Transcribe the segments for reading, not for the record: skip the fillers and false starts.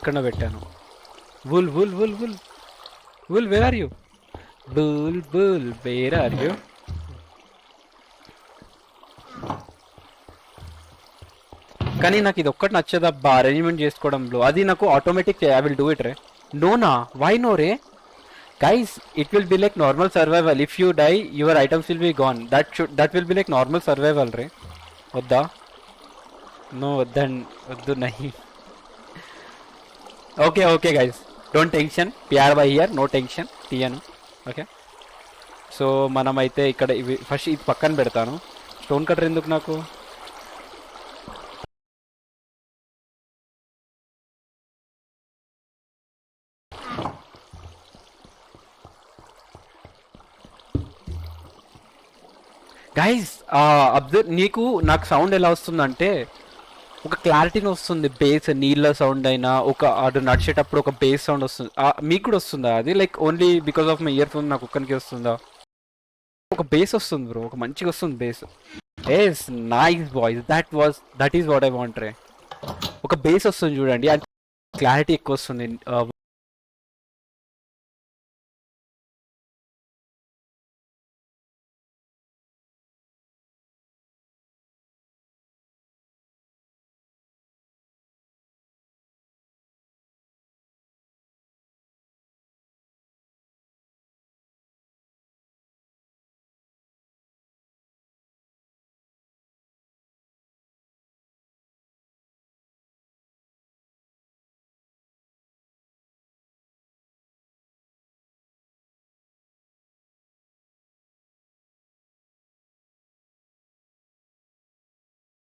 ఇక్కడ పెట్టాను. Bull bull bull bull bull where are you? Bull bull where are you? కానీ నాకు ఇది ఒక్కటి నచ్చదబ్బా అరేంజ్మెంట్ చేసుకోవడంలో. అది నాకు automatic I will do it రే. నోనా వై నో రే? Guys it will be like normal survival. If you die your items will be gone. That will be like normal survival రే. వద్దా? నో వద్దు నహి. Okay okay guys don't tension. ప్యార్ by here, no tension. తీయను. Okay so మనమైతే ఇక్కడ ఇవి first ఇది పక్కన పెడతాను. స్టోన్ కటర్ ఎందుకు నాకు? గైస్ అబ్జర్వ్, నాకు సౌండ్ ఎలా వస్తుందంటే ఒక క్లారిటీని వస్తుంది. బేస్ నీళ్ళ సౌండ్ అయినా ఒక అటు నడిచేటప్పుడు ఒక బేస్ సౌండ్ వస్తుంది. మీకు కూడా వస్తుందా అది? Like only because of my year phone నాకు ఒక్కరికి వస్తుందా? ఒక బేస్ వస్తుంది బ్రో, ఒక మంచిగా వస్తుంది bass. Yes nice boys, that is what I want రే. ఒక బేస్ వస్తుంది చూడండి, అది క్లారిటీ ఎక్కువ వస్తుంది.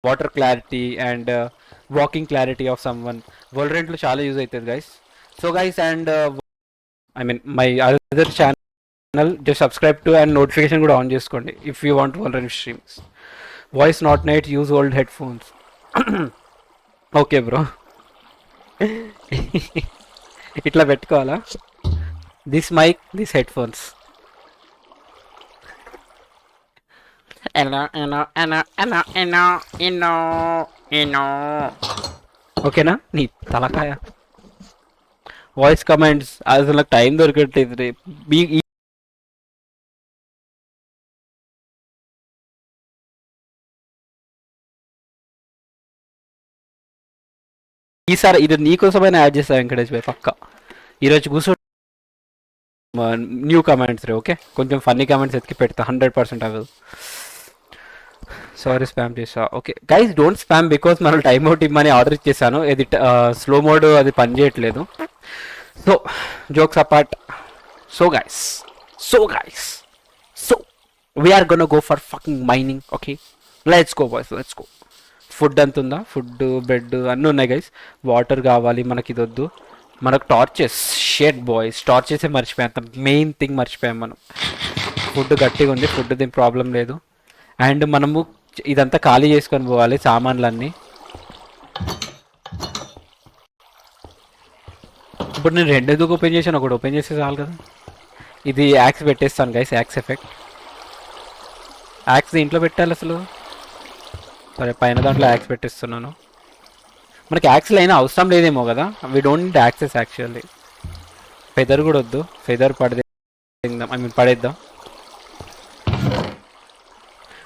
Water clarity and walking clarity of someone వోల్రెంట్లో చాలా యూజ్ అవుతుంది guys. So guys and I mean my other channel just subscribe to and notification కూడా ఆన్ చేసుకోండి ఇఫ్ యూ వాంట్ వోల్రెంట్ streams. Voice not night, use old head phones బ్రో. Bro పెట్టుకోవాలా? This mic, this head phones. ఓకేనా నీ తలకాయ? Voice comments అసలు నాకు టైం దొరకట్లేదు రే. ఈసారి ఇది నీకోసమైనా యాడ్ చేస్తా వెంకటేష్ భాయ్ పక్క. ఈరోజు కూర్చో న్యూ కమెంట్స్ రే. ఓకే కొంచెం ఫన్నీ కమెంట్స్ ఎత్తికి పెడతా 100% అవ్వదు. సారీ స్పామ్ చేసా. Okay guys don't spam because మనం టైమ్ అవుట్ ఇమ్మని ఆర్డర్ ఇచ్చేసాను. ఇది స్లో మోడ్ అది పని చేయట్లేదు. So jokes apart. So guys so we're gonna go for fucking mining. Okay let's go boys, let's go. Food అంత ఉందా? ఫుడ్ బెడ్ అన్నీ ఉన్నాయి గైస్. వాటర్ కావాలి మనకి, ఇది వద్దు మనకు. టార్చెస్, షెడ్ బాయ్స్, టార్చెసే మర్చిపోయాం. అంత మెయిన్ థింగ్ మర్చిపోయాం మనం. ఫుడ్ గట్టిగా ఉంది, ఫుడ్ దీని ప్రాబ్లం లేదు. అండ్ మనము ఇదంతా ఖాళీ చేసుకొని పోవాలి సామాన్లన్నీ. ఇప్పుడు నేను రెండు ఎందుకు ఓపెన్ చేశాను? ఒకటి ఓపెన్ చేస్తే చాలు కదా. ఇది యాక్స్ పెట్టేస్తాను గైస్, యాక్స్ ఎఫెక్ట్. యాక్స్ దీంట్లో పెట్టాలి అసలు. సరే పైన దాంట్లో యాక్స్ పెట్టేస్తున్నాను. మనకి యాక్స్లు అయినా అవసరం లేదేమో కదా. We don't need access actually. Feather కూడా వద్దు, ఫెదర్ పడేద్దాం.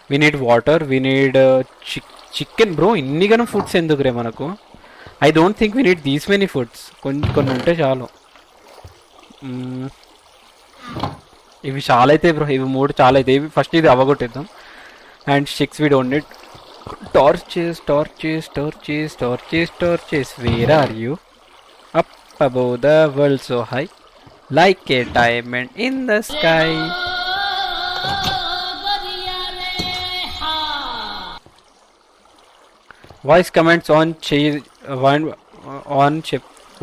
We need water, we need chicken. Bro ఇన్ని గనం ఫుడ్స్ ఎందుకు రే మనకు? I don't think we need these many foods. కొన్ని ఉంటే చాలు. ఇవి చాలా అయితే బ్రో, ఇవి 3 చాలా అయితే. ఇవి ఫస్ట్ ఇది అవ్వగొట్టేద్దాం. And 6 we don't need. Torches. Where are you? Up above the world so high, like a diamond in the sky. Voice comments on chip.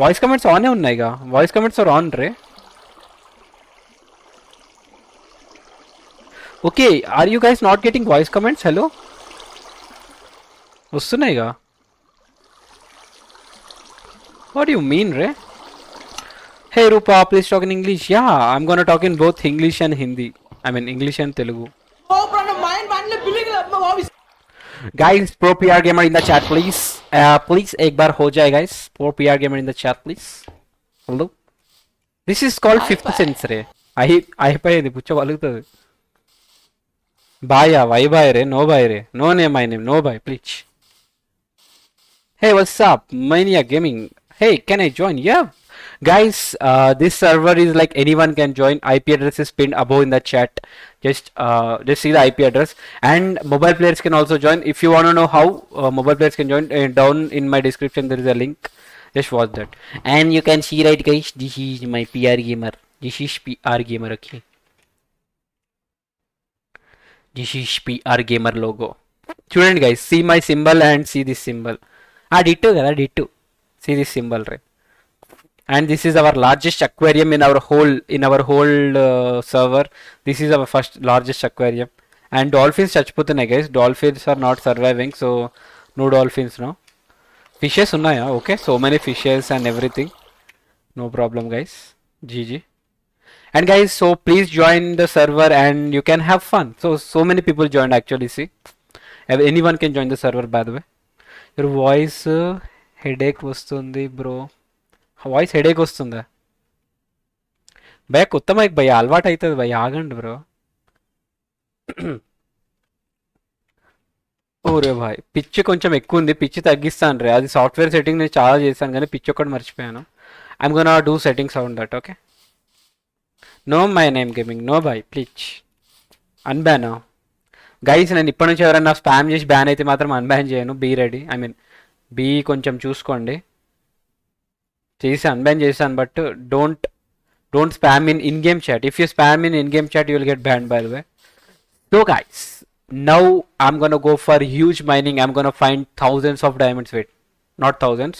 Voice comments on hai unnai ga. Voice comments are on re. Okay, are you guys not getting voice comments? Hello? వస్తున్నాయిగా. What you mean రే? Hey Rupa please talk in English. Yeah I'm gonna talk in both English and Hindi. I mean English and Telugu. Guys pro PR gamer in the chat please. Please एक बार हो जाए guys. 4 PR gamer in the chat please. Hello. This is called fifth sense रे. అయిపోయింది పుచ్చ పలుకుతుంది. బాయా why boy రే no boy రే no name my name no boy please. Hey, what's up? Mania Gaming. Hey, can I join? Yeah. Guys, this server is like anyone can join. IP address is pinned above in the chat. Just see the IP address. And mobile players can also join. If you want to know how mobile players can join, down in my description there is a link. Just watch that. And you can see right guys, this is my PR gamer. This is PR gamer, okay. This is PR gamer logo. Student guys, see my symbol and see this symbol. Ditto kada ditto. See this symbol right. And this is our largest aquarium in our whole server. This is our first largest aquarium. And dolphins చచ్చిపోతున్నాయి guys. Dolphins are not surviving, so no dolphins no. Fishes ఉన్నాయా? Okay, so many fishes and everything. No problem guys. GG. And guys, so please join the server and you can have fun. So many people joined actually. See, anyone can join the server by the way. Your voice headache వస్తుంది bro. Voice headache వస్తుందా భయ? కొత్త mic భయ అలవాటు అవుతుంది భయ, ఆగండి bro. ఓరే భాయ్ పిచ్ కొంచెం ఎక్కువ ఉంది, పిచ్ తగ్గిస్తాను రే. అది సాఫ్ట్వేర్ సెట్టింగ్ నేను చాలా చేశాను కానీ పిచ్ ఒక్కటి మర్చిపోయాను. I'm gonna do settings on that. Okay, no my name gaming no boy please. Unban guys, నేను ఇప్పటి నుంచి ఎవరైనా స్పామ్ చేసి బ్యాన్ అయితే మాత్రం అన్బ్యాన్ చేయను. Be ready, I mean be కొంచెం చూసుకోండి. చేసి అన్బ్యాన్ చేశాను but don't spam in game chat. If you spam in game chat you will get banned by the way. So guys, now I'm gonna go for huge mining. I'm gonna find thousands of diamonds. Wait, not thousands,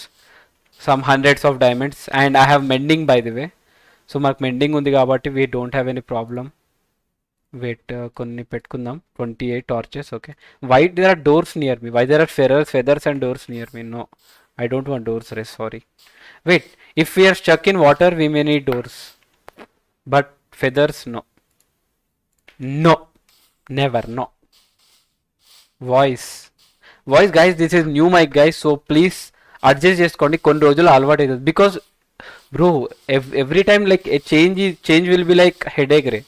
some hundreds of diamonds. And I have mending by the way. So mark mending undi kabatti we don't have any problem. Wait, konni pettukundam 28 torches. Okay, why there are doors near me? Why there are feathers and doors near me? No, I don't want doors, sorry. Wait, if we are stuck in water we may need doors, but feathers no. No, never, no. Voice guys, this is new mic guys, so please adjust చేసుకోండి. కొన్ని రోజులు అలవాటు అవుతుంది because bro every time like change will be like headache రే.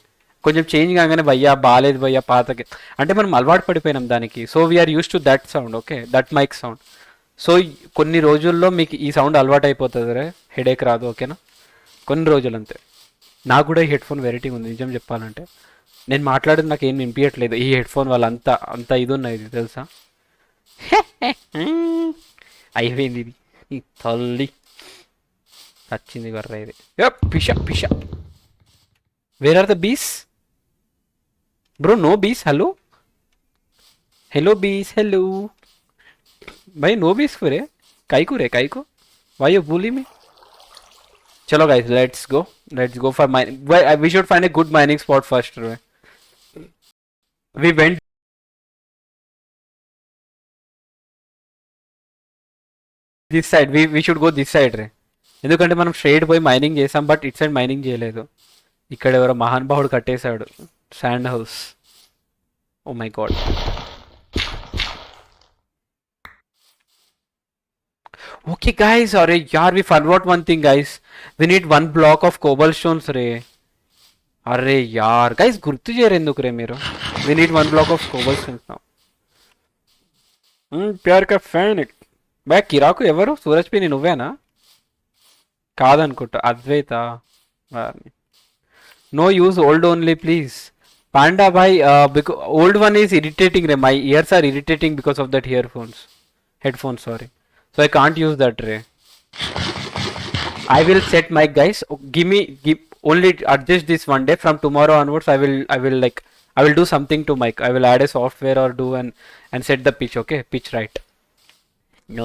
కొంచెం change కాగానే భయ్యా బాగాలేదు భయ్యా పాతకి అంటే మనం అలవాటు పడిపోయినాం దానికి. So we're use to that sound, okay, that mic sound. So కొన్ని రోజుల్లో మీకు ఈ సౌండ్ అలవాటు అయిపోతుంది రే, హెడేక్ రాదు, ఓకేనా? కొన్ని రోజులు అంతే. నాకు కూడా ఈ హెడ్ ఫోన్ వెరైటీ ఉంది నిజం చెప్పాలంటే. నేను మాట్లాడేది నాకు ఏం వినిపించట్లేదు ఈ హెడ్ ఫోన్ వల్ల. అంత ఇది ఉన్నాయి ఇది తెలుసా. అయిపోయింది ఇది, ఈ తల్లి వచ్చింది వర్ర ఇది. పిష వేర్ ఆర్ ద బీస్ బ్రో? నో బీస్. హలో బీస్, హలో भाई, नो बीस रे काई को why you bully me? Chalo guys, let's go for mining. We should find a good mining spot first. We went this side. We should go this side రే, ఎందుకంటే మనం straight పోయి mining చేసాం but it side mining చేయలేదు. ఇక్కడ ఎవరో మహానుభావుడు కట్టేశాడు sand house. Oh my god. Okay guys, अरे यार we forgot one thing guys. We need 1 block of cobblestones रे. अरे यार guys గుర్తు చేయరు ఎందుకు రే మీరు? We need 1 block of cobblestones now. ప్యార్ కా ఫ్యాన్ బై. కిరాకు ఎవరు? సూరజ్ పి నువ్వేనా? కాదనుకుంటా, అద్వైత. No use old only please. Panda bhai, because old one is irritating रे. My ears are irritating because of that headphones sorry. So I can't use that ray. I will set mic guys. Give only adjust this one day. From tomorrow onwards I will do something to mic. I will add a software or do and set the pitch, okay? Pitch right. No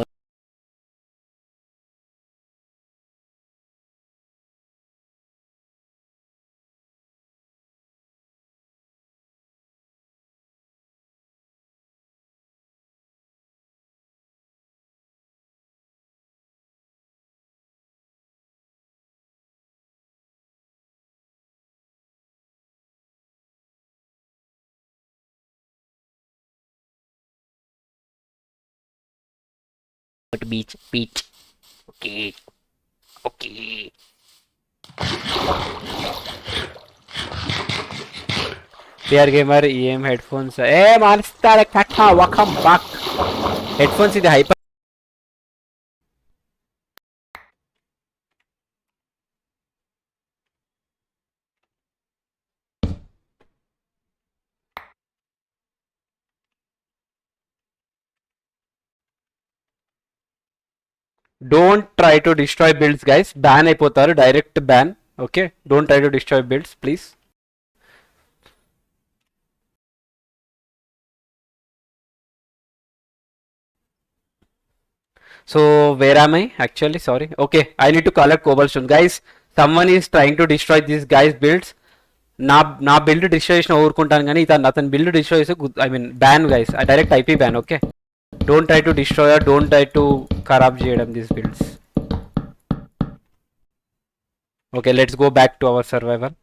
But beach. Okay. Okay. PR gamer EM headphones. Hey, monster, kaka, welcome back. Headphones is the hyper. Don't try to destroy builds, guys. Ban అయిపోతారు. Direct ban. Okay. Don't try to destroy builds, please. So where am I? Actually, sorry. Okay, I need to collect cobblestone, guys. Someone is trying to destroy these guys' builds. నా build destroy చేసిన ఊరుకుంటాను కానీ అతని build destroy చేస్తే I mean ban guys direct IP ban okay don't try to destroy don't try to ఖరాబ్ చేయడం these builds okay let's go back to our survival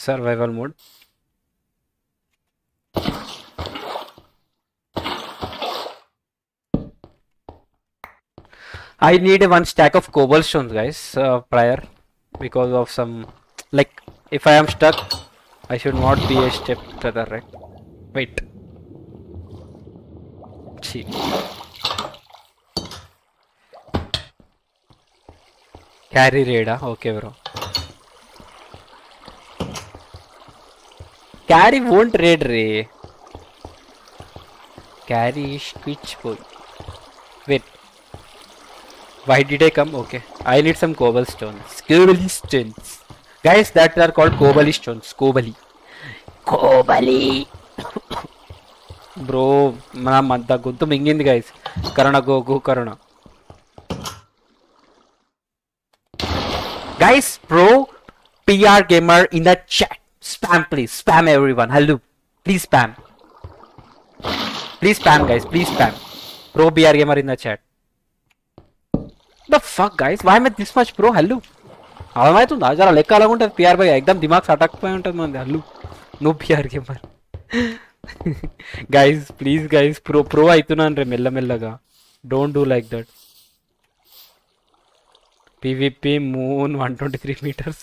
survival mode. I need one stack of cobblestones, guys, prior, because of some, like, if I am stuck, I should not be a step further, right? Wait. See. Carry radar, okay, bro. Carry won't raid Ray. Carry switch boy. Wait. Why did I come? Okay. I need some cobblestones. Cobblestones. Guys, that are called cobblestones. Cobbly. Bro, mana madda guntu mingindi guys. Karana go Karana. Guys, pro PR gamer in the chat. Spam please, spam everyone. Hello, please spam. Please spam guys, please spam. Pro BR gamer in the chat. The fuck guys, why am I this much pro? Hello. అర్థమవుతుందా జర లెక్క అలాగ ఉంటుంది PR by ఎక్దమ్ దిమాగ్ సటకపోయి ఉంటుంది మంది హల్లు no PR gamer guys please guys pro అవుతున్నాను రే మెల్లమెల్లగా don't do like that PvP moon 123 meters.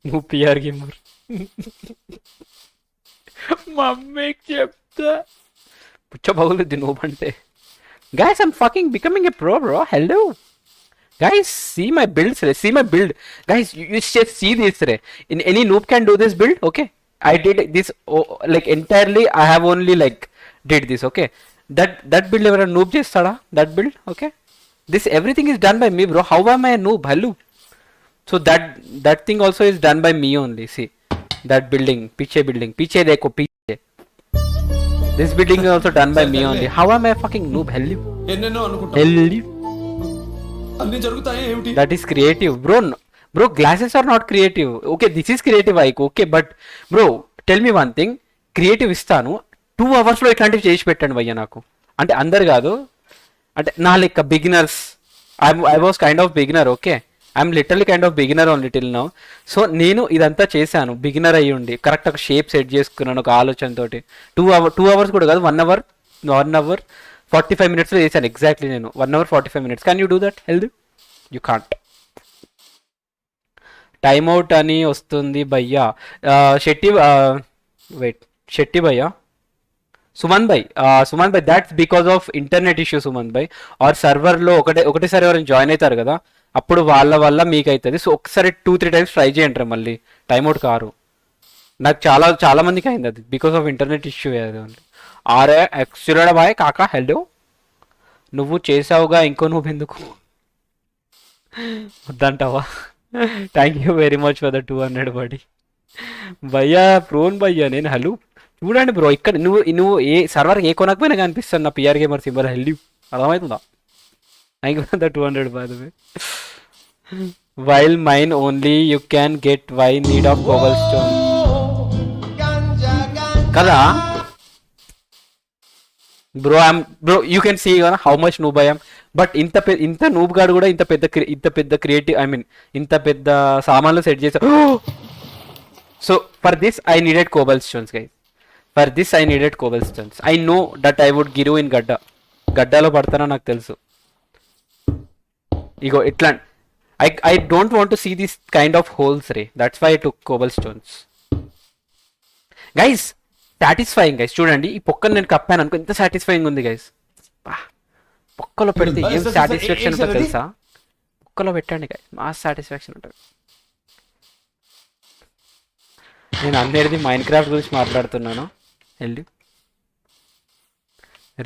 No PR gamer. మమ్మీ చెప్తా పుచ్చబగులుద్ది నో అంటే guys I'm fucking becoming a pro bro hello guys see my builds see my build guys you just see this in any noob can do this build okay I did this like entirely I have only like did this okay that build ever noob chestada that build okay this everything is done by me bro how am I a noob hello so that thing also is done by me only see that building piche dekho piche this building is also done by me only how am I a fucking noob hello అన్ని జరుగుతాయి ఏమిటి that is creative bro glasses are not creative okay this is creative Ike okay but bro tell me one thing creative ఇస్తాను 2 hours లో ఇట్లాంటివి చేసి పెట్టండి భయ్య నాకు అంటే అందరు కాదు అంటే నా లెక్క beginners I was kind of beginner okay I'm literally kind of beginner only till now so నేను ఇదంతా చేశాను బిగినర్ అయ్యి ఉండి కరెక్ట్ ఒక షేప్ సెట్ చేసుకున్నాను ఒక ఆలోచనతోటి 2 hours కూడా కాదు 1 hour 45 minutes లో చేశాను ఎగ్జాక్ట్లీ నేను 1 hour 45 minutes can you do that healthy you can't time out అని వస్తుంది భయ్యా శెట్టి భయ్యా సుమన్ భాయ్ that's because of internet issue Suman భాయ్ ఆర్ సర్వర్లో ఒకటే సర్వర్ జాయిన్ అవుతారు కదా అప్పుడు వాళ్ళ వల్ల మీకు అవుతుంది సో ఒకసారి 2-3 times ట్రై చేయండి మళ్ళీ టైమ్అవుట్ కారు నాకు చాలా మందికి అయింది అది బికాస్ ఆఫ్ ఇంటర్నెట్ ఇష్యూ అది ఆరే ఎక్స్యూరడ బాయ్ కాకా హెల్డో నువ్వు చేసావుగా ఇంకో నువ్వు ఎందుకు వద్దంటావా thank you very much for the 200 బడి భయ్యా ప్రోన్ భయ్యా నేను హలో చూడండి బ్రో ఇక్కడ నువ్వు ఏ సర్వర్ ఏ కొనకపోయినా కనిపిస్తాను నా పిఆర్ గేమర్ సింబల్ హెల్డీ అర్థమవుతుందా thank you for the 200 by the way while mine only you can get why need of cobblestone కదా bro bro you can see how much noob I'm. But ఇంత noob గాడు కూడా ఇంత పెద్ద creative, I mean ఇంత పెద్ద సామాన్లు set చేసా. So for this I needed cobble stones guys. For this I needed cobble stones. I know that I would give in గడ్డలో పడతానో నాకు తెలుసు. ఇగో ఇట్లా I don't want to see this kind of holes ray. That's why I took cobblestones. Guys satisfying guys. చూడండి ఈ పొక్కను నేను కప్పాను అనుకో, ఎంత సాటిస్ఫైయింగ్ ఉంది గైస్. పొక్కలో పెడితే ఏం సాటిస్ఫాక్షన్ ఉంటుందో తెలుసా? పొక్కలో పెట్టండి గైస్, మా సాటిస్ఫాక్షన్ ఉంటుంది. నేను అందరిది మైండ్ క్రాఫ్ట్ గురించి మాట్లాడుతున్నాను. వెళ్ళి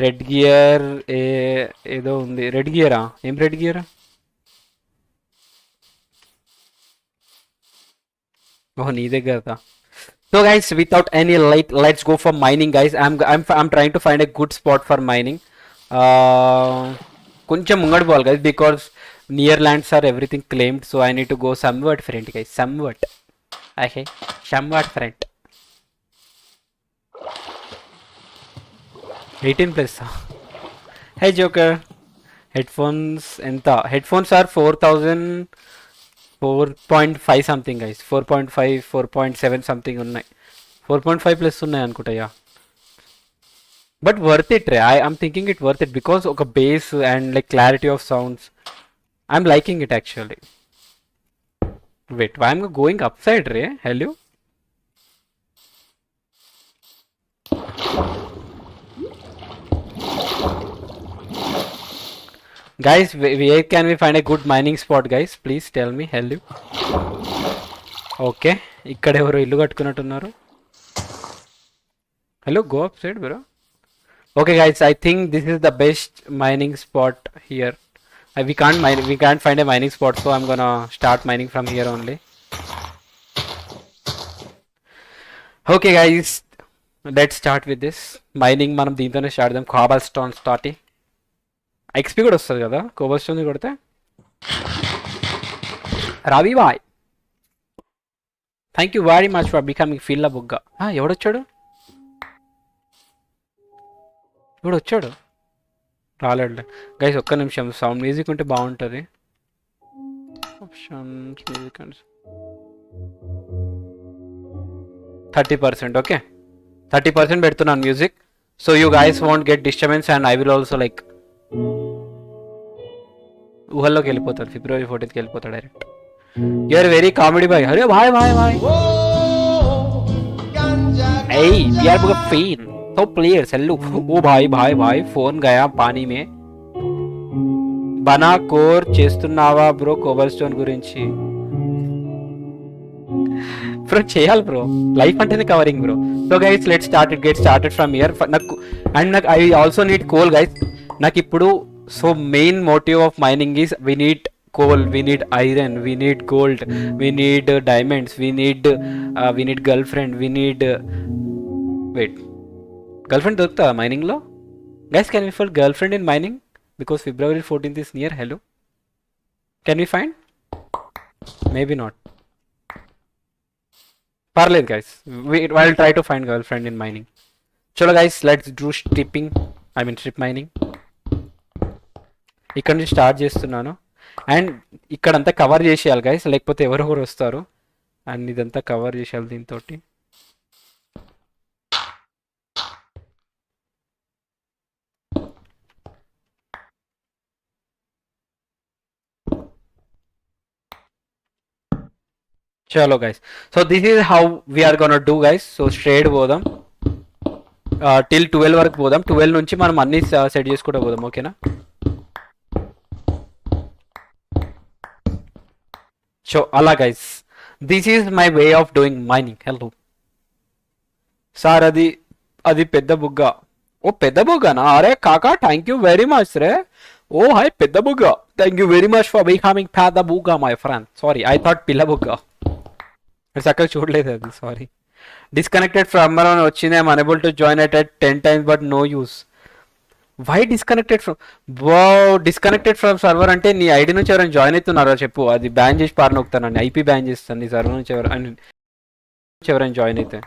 రెడ్ గియర్ ఏదో ఉంది. రెడ్ గియరా? ఏం red గియరా? Oh, neither gaya. So guys, without any light, let's go for mining, guys. I'm trying to find a good spot for mining. Kuncham mungad ball, guys, because near lands are everything claimed. So I need to go somewhat front, guys. Somewhat. Okay, somewhat front. 18 plus. Hey Joker. Headphones enta. Headphones are 4,000. 4.5 something guys. 4.5 4.7 something ఉన్నాయి. 4.5 plus ఉన్నాయి అనుకుంటా. But worth it రే. I'm thinking it worth it because ఒక bass and like clarity of sounds I'm liking it actually. Wait, I'm going up side రే. Hello guys, where can we find a good mining spot guys? Please tell me. Hello. Okay, ఇక్కడ ఎవరో ఇల్లు కట్టుకున్నట్టున్నారు. Hello, go upside bro. Okay guys, I think this is the best mining spot here. We can't find a mining spot, so I'm gonna start mining from here only. Okay guys, let's start with this mining. మనం దీంతోనే start చేద్దాం. cobblestone starting. XP కూడా వస్తుంది కదా cobblestone కొడితే. Ravi boy, thank you very much for becoming feel బుగ్గా. ఎవడొచ్చాడు రాలేడు గైస్. ఒక్క నిమిషం, సౌండ్ మ్యూజిక్ ఉంటే బాగుంటుంది. Options music 30%. ఓకే 30% పెడుతున్నాను music. So you guys won't get disturbance and I will also like ఊహల్లోకి వెళ్ళిపోతాడు. February 14th వెళ్ళిపోతాడు direct. You're very comedy boy. అరే boy boy boy. Hey, we are a fan. तो players, hello. ओ भाई phone गया पानी में. బనా కోర్ చేస్తున్నావా బ్రో కోబల్స్టోన్ గురించి? బ్రో చేయాలి బ్రో, లైఫ్ అంటేనే covering bro. So guys let get started from here. నాకు I also need coal guys. నాకు ఇప్పుడు so main motive of mining is we need coal, we need iron, we need gold, we need diamonds, we need girlfriend, we need wait, girlfriend దొరుకుతా mining లో guys? Can we find girlfriend in mining because February 14th is near? Hello, can we find? Maybe not. పర్లేదు guys, I'll try to find girlfriend in mining. చలో guys, let's do strip mining. ఇక్కడ నుంచి start చేస్తున్నాను and ఇక్కడంతా cover చేసేయాలి guys, లేకపోతే ఎవరొకరు వస్తారు and ఇదంతా కవర్ చేసేయాలి దీంతో. చలో guys, so this is how we're gonna do guys. So straight పోదాం టిల్ 12 వరకు పోదాం. 12 నుంచి మనం అన్ని సెట్ చేసుకుంటూ పోదాం. ఓకేనా? సో అలా guys, this is my way of doing mining. Hello sir, అది పెద్ద బుగ్గ. ఓ పెద్ద బుగ్గనా? అరే కాకా, థ్యాంక్ యూ వెరీ మచ్ రే. ఓ హాయ్ పెద్ద బుగ్గ, thank you very much for becoming పెద్ద బుగ్గ my friend. Sorry, I thought పిల్ల బుగ్గ. చక్కగా చూడలేదు అది, సారీ. డిస్కనెక్టెడ్ ఫ్రమ్ అని వచ్చింది. I'm unable to join at 10 times but no use. Why disconnected from? Disconnected from server అంటే నీ ఐడి నుంచి ఎవరైనా జాయిన్ అవుతున్నారో చెప్పు, అది బ్యాన్ చేసి పారనొక్కుతాను. ఐపీ బ్యాన్ చేస్తాను నీ సర్వర్ నుంచి ఎవరైనా జాయిన్ అయితే.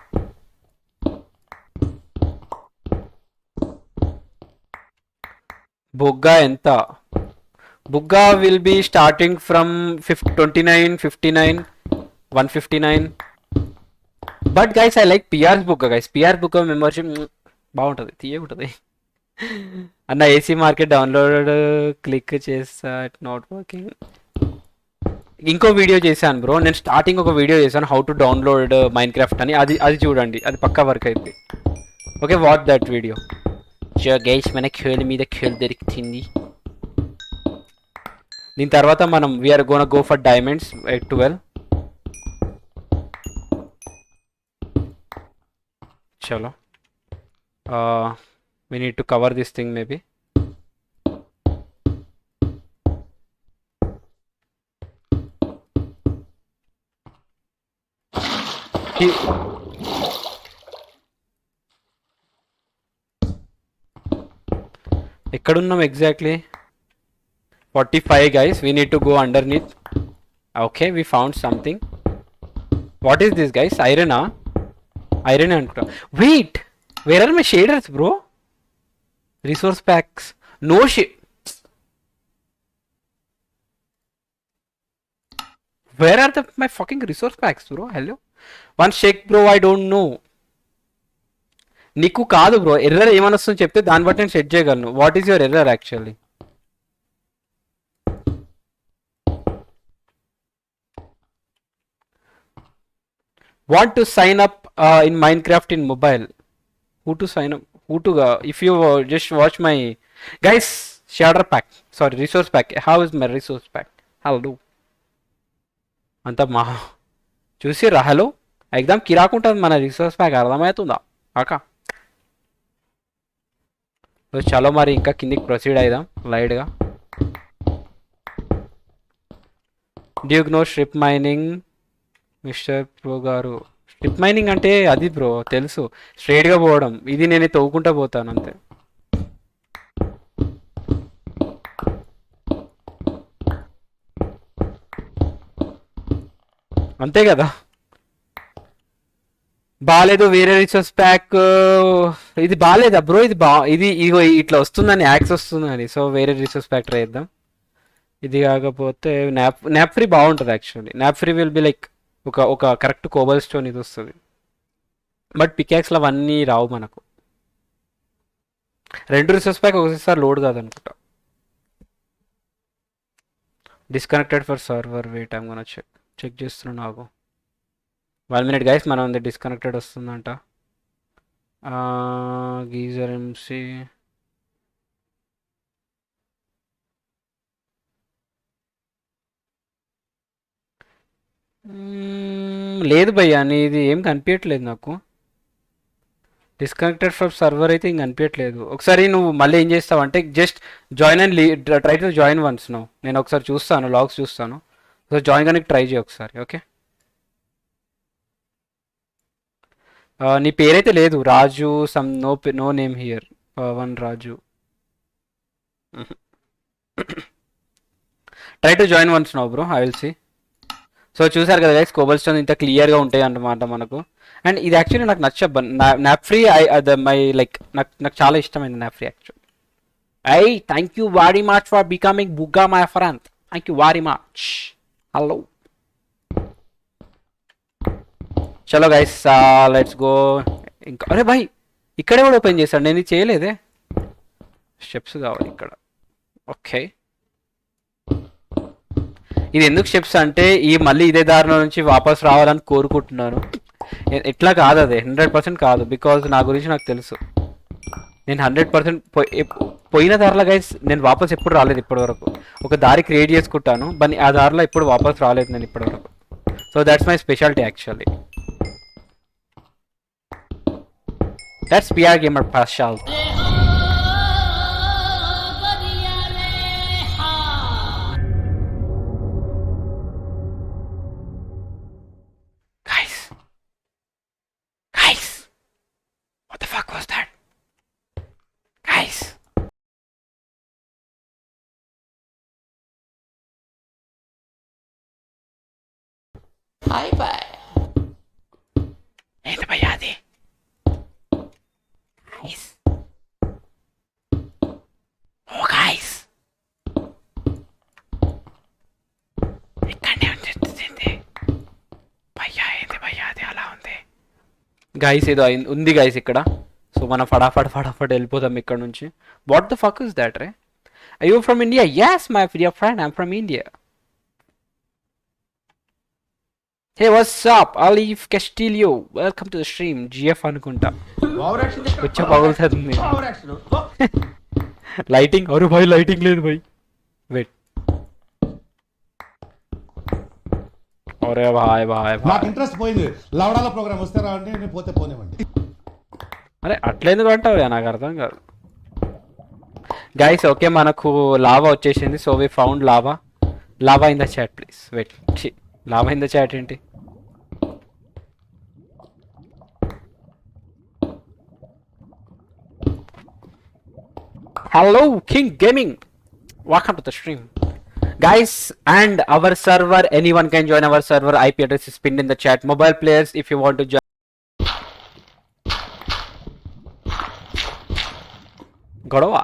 బుగ్గా ఎంత? బుగ్గా will be starting from 29, 59, 159. But guys I like PR's book guys. PR book membership బాగుంటుంది, తీయగుంటుంది. అన్న ఏసీ మార్కెట్ డౌన్లోడ్ క్లిక్ చేస్తా, ఇట్ నాట్ వర్కింగ్. ఇంకో వీడియో చేశాను బ్రో, నేను స్టార్టింగ్ ఒక వీడియో చేశాను how to download Minecraft అని. అది చూడండి, అది పక్కా వర్క్ అవుతుంది. Okay, watch that video. Guys మన ఖేల్ మీద ఖేల్ దొరికింది. దీని తర్వాత మనం we're gonna go for diamonds at 12. చలో, we need to cover this thing maybe. ఎక్కడున్నాం exactly? 45 guys, we need to go underneath. Okay, we found something. What is this guys? Iron అనుకుంటా. Wait, where are my shaders bro? Resource packs, no shit. Where are my fucking resource packs bro? Hello, one check bro, I don't know. నీకు కాదు bro, error ఏమని వస్తుందో చెప్తే దాన్ని బట్టి నేను set చేయగలను. What is your error actually? Want to sign up in Minecraft in mobile? Who to sign up? Who to if you just watch my guys shader pack, sorry resource pack. How is my resource pack? Hello anta ma చూసిరా? Hello, exam కిరాకుంటుంది మన resource pack, అర్థమవుతుందా అక్క? చలో మరి ఇంకా కిందికి proceed అయిదాం లైట్గా. Duke no strip mining mister pro గారు. స్ట్రిప్ మైనింగ్ అంటే అది బ్రో తెలుసు, స్ట్రైట్గా పోవడం. ఇది నేను తవ్వుకుంటా పోతాను అంతే. అంతే కదా. బాగాలేదు వేరే రిసోర్స్ ప్యాక్. ఇది బాగాలేదా బ్రో? ఇది ఇగో ఇట్లా వస్తుందని, యాక్స్ వస్తుందని. సో వేరే రిసోర్స్ ప్యాక్ ట్రై చేద్దాం. ఇది కాకపోతే న్యాప్ ఫ్రీ బాగుంటుంది actually. Nap free will be like ఒక కరెక్ట్ కోబల్ స్టోన్ ఇది వస్తుంది. బట్ పికాక్స్లో అవన్నీ రావు మనకు. 2 రిసోర్స్ ప్యాక్ ఒకసారి లోడ్ కాదనుకుంటా. Disconnected for server. Wait, I'm gonna check చేస్తున్నాను నాకు. 1 minute గైస్, మనం డిస్కనెక్టెడ్ వస్తుందంట. గీజర్ ఎంసీ లేదు భయ్యా, ఇది ఏం కనిపించట్లేదు నాకు. డిస్కనెక్టెడ్ ఫ్రమ్ సర్వర్ అయితే ఇంక కనిపించట్లేదు. ఒకసారి నువ్వు మళ్ళీ ఏం చేస్తావు అంటే just join and try to join once. నేను ఒకసారి చూస్తాను, లాగ్స్ చూస్తాను. సో జాయిన్ కానీ ట్రై చేయి ఒకసారి. ఓకే, నీ పేరైతే లేదు Raju, some no name here. Pavan Raju. Try to join once no bro, I will see. So చూసారు కదా గైస్, కోబల్ స్టోన్ ఇంత క్లియర్గా ఉంటాయి అన్నమాట మనకు. అండ్ ఇది యాక్చువల్లీ నాకు నచ్చబ్బా న్యాప్ ఫ్రీ. మై లైక్ నాకు చాలా ఇష్టమైంది nap free actually. Thank you very much for becoming బుగ్గా my friend. Thank you very much. Hello, చలో గైస్ లెట్స్ గో. ఇంకా అరే భాయ్, ఇక్కడే కూడా ఓపెన్ చేశాడు, నేను ఇది చేయలేదే. స్టెప్స్ కావాలి ఇక్కడ. ఓకే, ఇది ఎందుకు స్టెప్స్ అంటే ఈ మళ్ళీ ఇదే దారిలో నుంచి వాపస్ రావాలని కోరుకుంటున్నాను. ఎట్లా కాదు, అది 100% కాదు. బికాజ్ నా గురించి నాకు తెలుసు. నేను 100% పోయిన దారిలో గైస్ నేను వాపస్ ఎప్పుడు రాలేదు ఇప్పటివరకు. ఒక దారి క్రియేట్ చేసుకుంటాను, బట్ ఆ దారిలో ఎప్పుడు వాపస్ రాలేదు నేను ఇప్పటివరకు. So that's my speciality actually. That's PR Gamer specialty. Guys, what the fuck was that? Guys. Hi bye. ఏంటి భయ్యా అది? Guys. Oh guys. గైస్ ఏదో ఉంది గైస్ ఇక్కడ. సో మనం ఫటాఫట్ వెళ్ళిపోతాం ఇక్కడ నుంచి. What the fuck is that ray? I you from India? yes my dear friend, I'm from India. Hey, what's up? Olive Castillo, welcome to the stream. GF అనుకుంటా. వచ్చే పగులుతుంది. లైటింగ్ అరే భాయ్, లైటింగ్ లేదు భాయ్. వెయిట్, అరే భాయ్ నాకు ఇంట్రెస్ట్ పోయింది. లవడాల programme వస్తే రావండి, నేను పోతే పోనేవండి. అరే అట్లెందుకు అంటావు? నాకు అర్థం కాదు గైస్. ఓకే, మనకు లావా వచ్చేసింది. So we found lava in the chat please. Wait, lava in the chat ఏంటి? Hello king gaming, welcome to the stream guys. And our server, anyone can join our server. IP address is pinned in the chat. Mobile players, if you want to join. గొడవ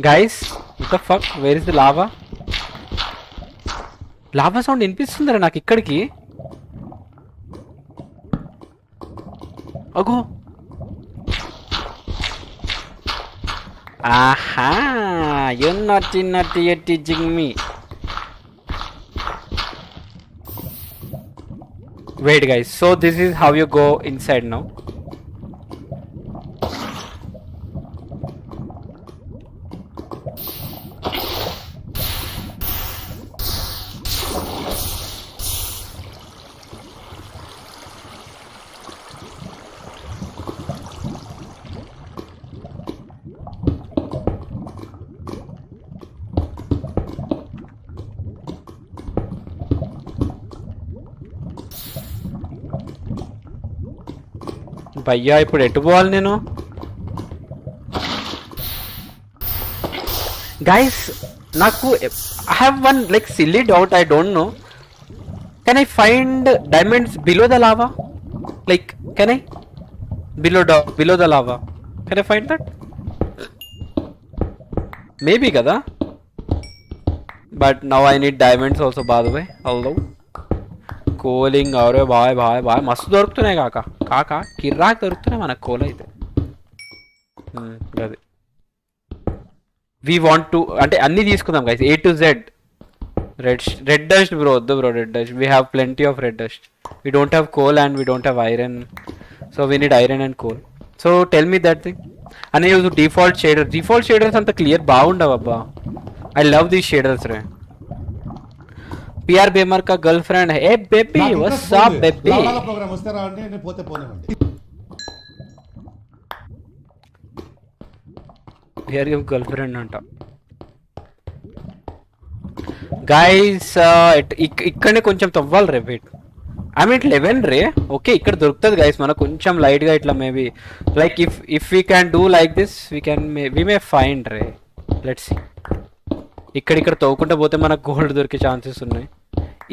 guys, what the fuck, where is the lava? Lava sound వినిపిస్తుందిరా నాకు ఇక్కడికి. అగో, ఆహా, you're not yet teaching me. Wait guys, so this is how you go inside now. భయ్యా ఇప్పుడు ఎటు పోవాలి నేను? గైస్ నాకు I have one like silly doubt, I don't know. Can I find diamonds below the lava? Like can I below the lava, can I find that? Maybe కదా, but now I need diamonds also by the way. Hello కోలింగ్, అవరే బాయ్ మస్తు దొరుకుతున్నాయి కాక కిర్రాక్ దొరుకుతున్నాయి మనకు coal అయితే. అది వీ వాంట్ టు అంటే అన్నీ తీసుకుందాం guys, A to Z. Red dust bro వద్దు bro, red dust we have plenty of red dust. We don't have coal and we don't have iron, so we need iron and coal. So tell me that thing. అని use default shaders అంత clear బాగుండవు అబ్బా. I love these shaders రే. PR Bemer का girlfriend है. ए baby, what's up baby? లవడాల programme వస్తే రావండి, నేను పోతే పోనేవండి. PR की गर्लफ्रेंड అంట. గైస్ ఇక్కడనే కొంచెం తవ్వాలి రే. వెయిట్, ఐ మీన్ 11 రే. ఓకే, ఇక్కడ దొరుకుతుంది గైస్ మనకు కొంచెం లైట్ గా ఇట్లా. Maybe like if we can do like this we may find రే. Let's see. ఇక్కడ తవ్వుకుంటూ పోతే మనకు గోల్డ్ దొరికే ఛాన్సెస్ ఉన్నాయి.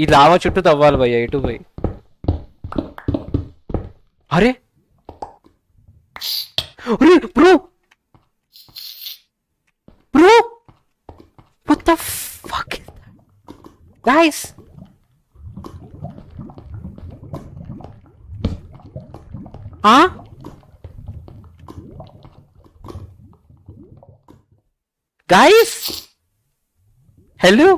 ఈ లావా చుట్టూ తవ్వాలి భయ్య, ఎటు పోయి. అరే bro what the fuck is that? Guys, guys, hello.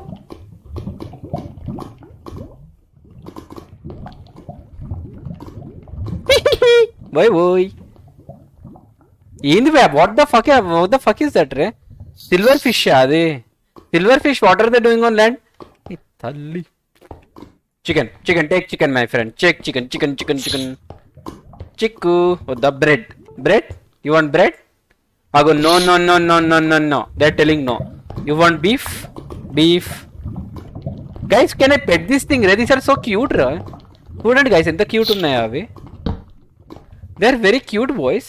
Boy. ఏంది బే? What the fuck is that రే? సిల్వర్ ఫిష్ అది? Silver fish, what are they doing on land? Thalli. Chicken, chicken, take chicken, my friend. Check chicken, chicken, chicken, chicken. Chiku, oh, the bread. Bread? You want bread? I go, no, no, no, no, no, no, no. They're telling no. You want beef? Beef. Guys, can I pet this thing? These are so cute, right? Wouldn't guys, ఎంత cute ఉన్నాయా అవి? They're very cute boys.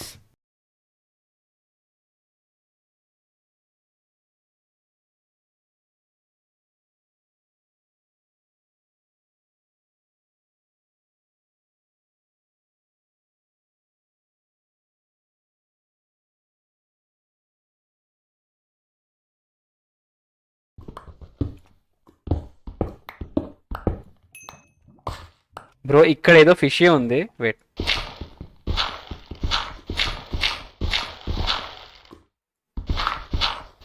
Bro ఇక్కడ ఏదో fish ఉంది wait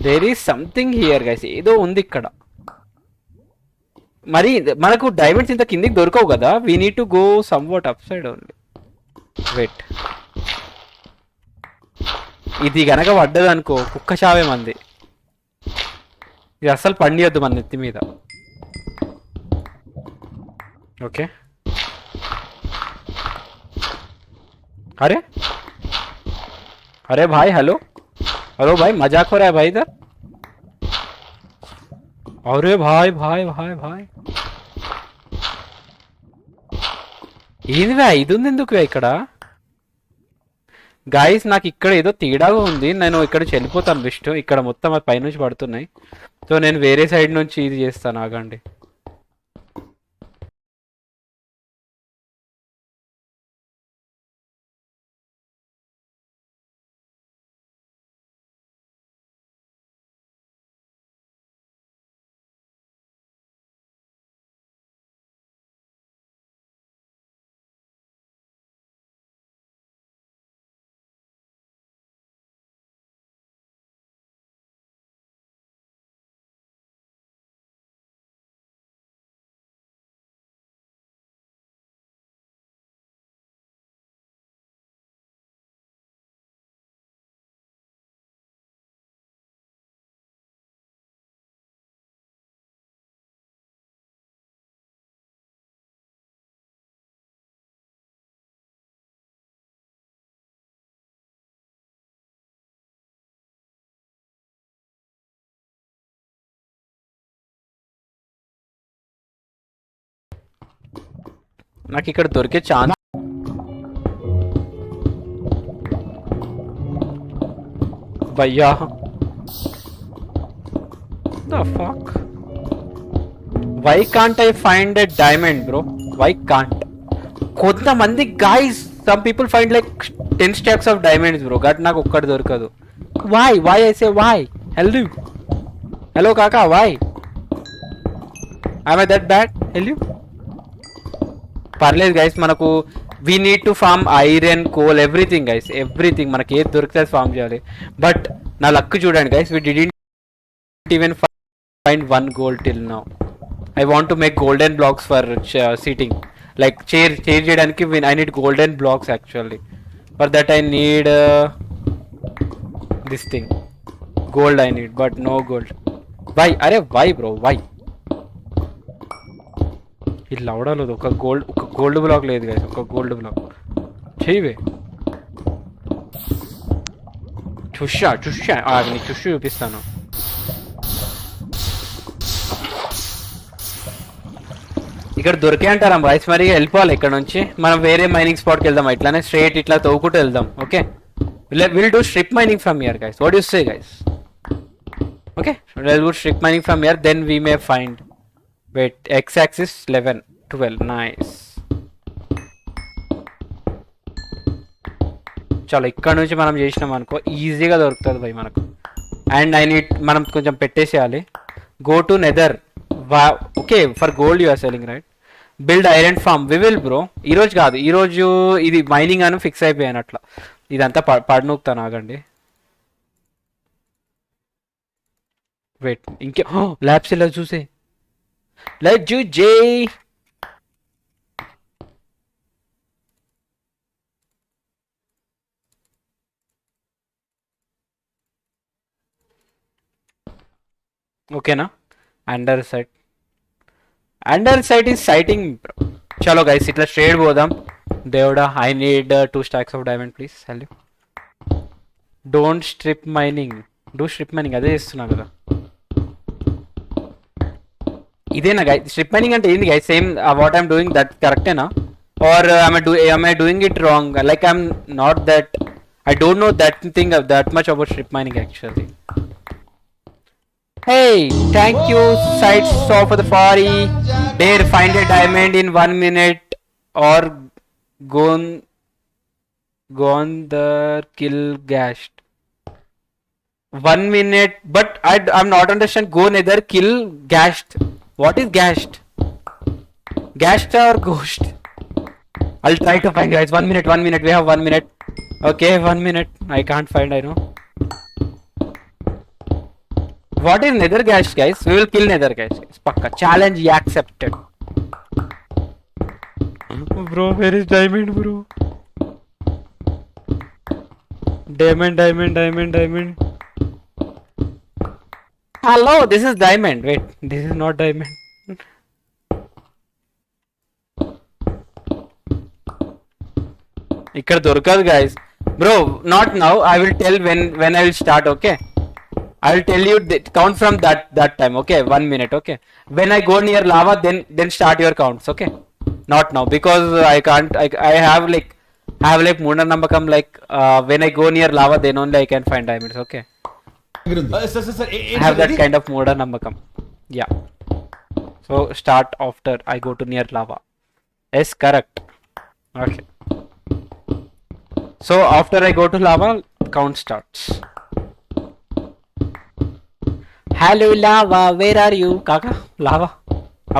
there is something here guys ఏదో ఉంది ఇక్కడ మరి మనకు డైమండ్స్ ఇంత కిందికి దొరకవు కదా we need to go some what up side only weight ఇది గనక పడ్డది అనుకో కుక్క చావే మంది ఇది అస్సలు పండియద్దు మన నెత్తి మీద ఓకే अरे अरे भाई हेलो हेलो भाई मजाक हो रहा है भाई इधर अरे भाई भाई भाई भाई ఏందివా ఇది ఉంది ఎందుకు ఇక్కడ గాయస్ నాకు ఇక్కడ ఏదో తేడాగా ఉంది నేను ఇక్కడ వెళ్ళిపోతాను బెస్ట్ ఇక్కడ మొత్తం అది పైనుంచి పడుతున్నాయి సో నేను వేరే సైడ్ నుంచి ఇది చేస్తాను ఆగండి నాకు ఇక్కడ దొరికే ఛాన్స్ భయ్యా the fuck why can't I find a diamond bro why can't కొంతమంది guys some people find like 10 stacks of diamonds bro got నాకు ఒక్కటి దొరకదు why why I say why help you hello కాకా why I that bad help you పర్లేదు guys మనకు we need to farm iron coal everything guys everything మనకి ఏది దొరికితే అది ఫార్మ్ చేయాలి బట్ నా లక్ చూడండి guys we didn't even find 1 gold till now I want to make golden blocks for seating like chair చేయడానికి I need golden blocks actually for that I need this thing gold I need but no gold why అరే why bro why ఇది లవడలేదు ఒక gold block లేదు guys ఒక gold block చేయవే చూషా నీకు చూపిస్తాను ఇక్కడ దొరికే అంటారా బాయ్స్ మరి వెళ్ళిపోవాలి ఇక్కడ నుంచి మనం వేరే మైనింగ్ స్పాట్కి వెళ్దాం ఇట్లానే స్ట్రేట్ ఇట్లా తవ్వుకుంటూ వెళ్దాం okay will do strip mining from here guys what you say guys okay will do strip mining from here then we may find wait x-axis 11 12 nice చాలా ఇక్కడ నుంచి మనం చేసినాం అనుకో ఈజీగా దొరుకుతుంది భయ్ మనకు అండ్ ఐ నీడ్ మనం కొంచెం పెట్టేసేయాలి go to nether okay for gold you are selling right build iron farm we will bro ఈరోజు కాదు ఈరోజు ఇది మైనింగ్ అని ఫిక్స్ అయిపోయాను అట్లా ఇదంతా పడనూపుతాను ఆగండి వెయిట్ ఇంకే ల్యాబ్స్ ఇలా చూసే Let's do J. ఓకేనా under sight is sighting bro. చలో గైస్ ఇట్లా స్ట్రేట్ పోదాం. దేవుడా I need 2 stacks of diamond please. Hello don't strip mining. Strip mining అదే చేస్తున్నా కదా. ఇదేనా గైస్ స్ట్రిప్ మైనింగ్ అంటే ఏంది guys? Same what I'm doing that కరెక్టేనా? Or am I doing it wrong? Like I'm not that, I don't know that much about strip mining actually. Hey, thank you Sites Saw for the 40. Dare find a diamond in 1 minute or gone the kill gashed. 1 minute, but I'm not understand. Go nether kill gashed. What is gashed? Gashed or ghost? I'll try to find guys. 1 minute. We have 1 minute. Okay, 1 minute. I can't find, I know. What is nether gash guys? We will kill nether gash guys. Pakka. Challenge accepted. Bro, where is diamond bro? Diamond. Hello, this is diamond. Wait, this is not diamond. ఇక్కడ దొరకదు guys. Bro, not now. I will tell when I will start, okay? I will tell you count from that time, okay? 1 minute, okay? When I go near lava, then start your counts, okay? Not now because I can't. I have like Muna Nambakam, like when I go near lava, then only I can find diamonds, okay? Sir I have that kind of Muna Nambakam. Yeah. So start after I go to near lava. Yes, correct. Okay. So after I go to lava, count starts. Hello lava, where are you? Kaka, lava.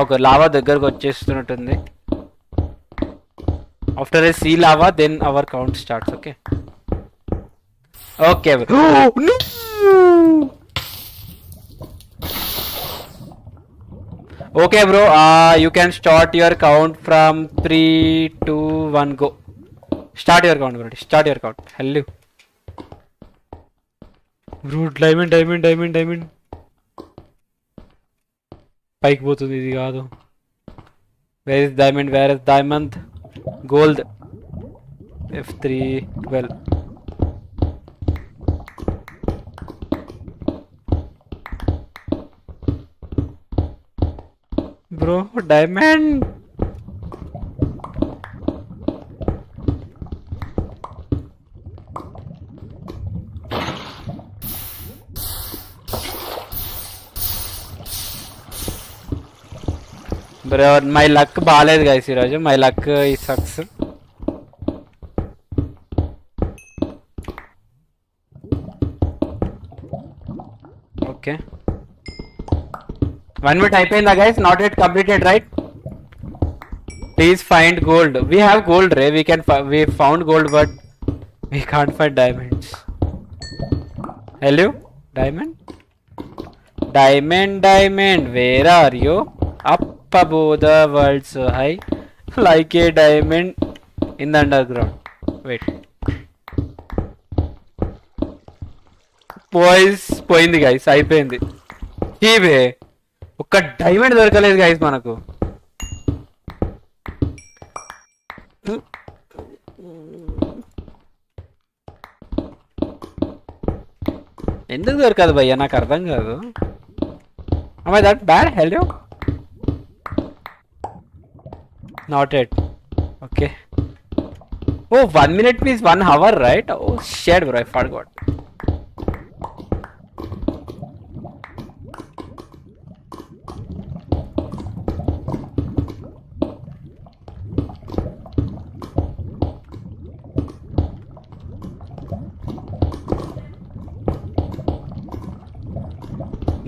Okay, lava దగ్గరకు వచ్చేస్తున్నట్టుంది. After I see lava, then our count starts, okay? Okay. No! Okay bro, you can start your count from 3, 2, 1, go. Start your count, bro. Start your count. Hello. Bro, diamond. పైకి పోతుంది ఇది కాదు. Where is diamond? Gold. F3 12. Bro, diamond. Bro, my luck బాలేదు guys ఈరోజు. My luck is sucks. Okay. 1 minute అయిపోయిందా guys? Not yet completed, right? Please find gold. We have gold, Ray. We found gold, but we can't find diamonds. Hello? Diamond? Where are you? Up above the world so high, like a diamond in the underground. Wait. పోయింది guys. అయిపోయింది. ఇవే ఒక్క diamond దొరకలేదు guys మనకు. ఎందుకు దొరకదు భయ్యా? నాకు అర్థం కాదు. Am I that bad? Hello? Not yet. Okay. Oh, 1 minute means 1 hour, right? Oh shit bro, I forgot.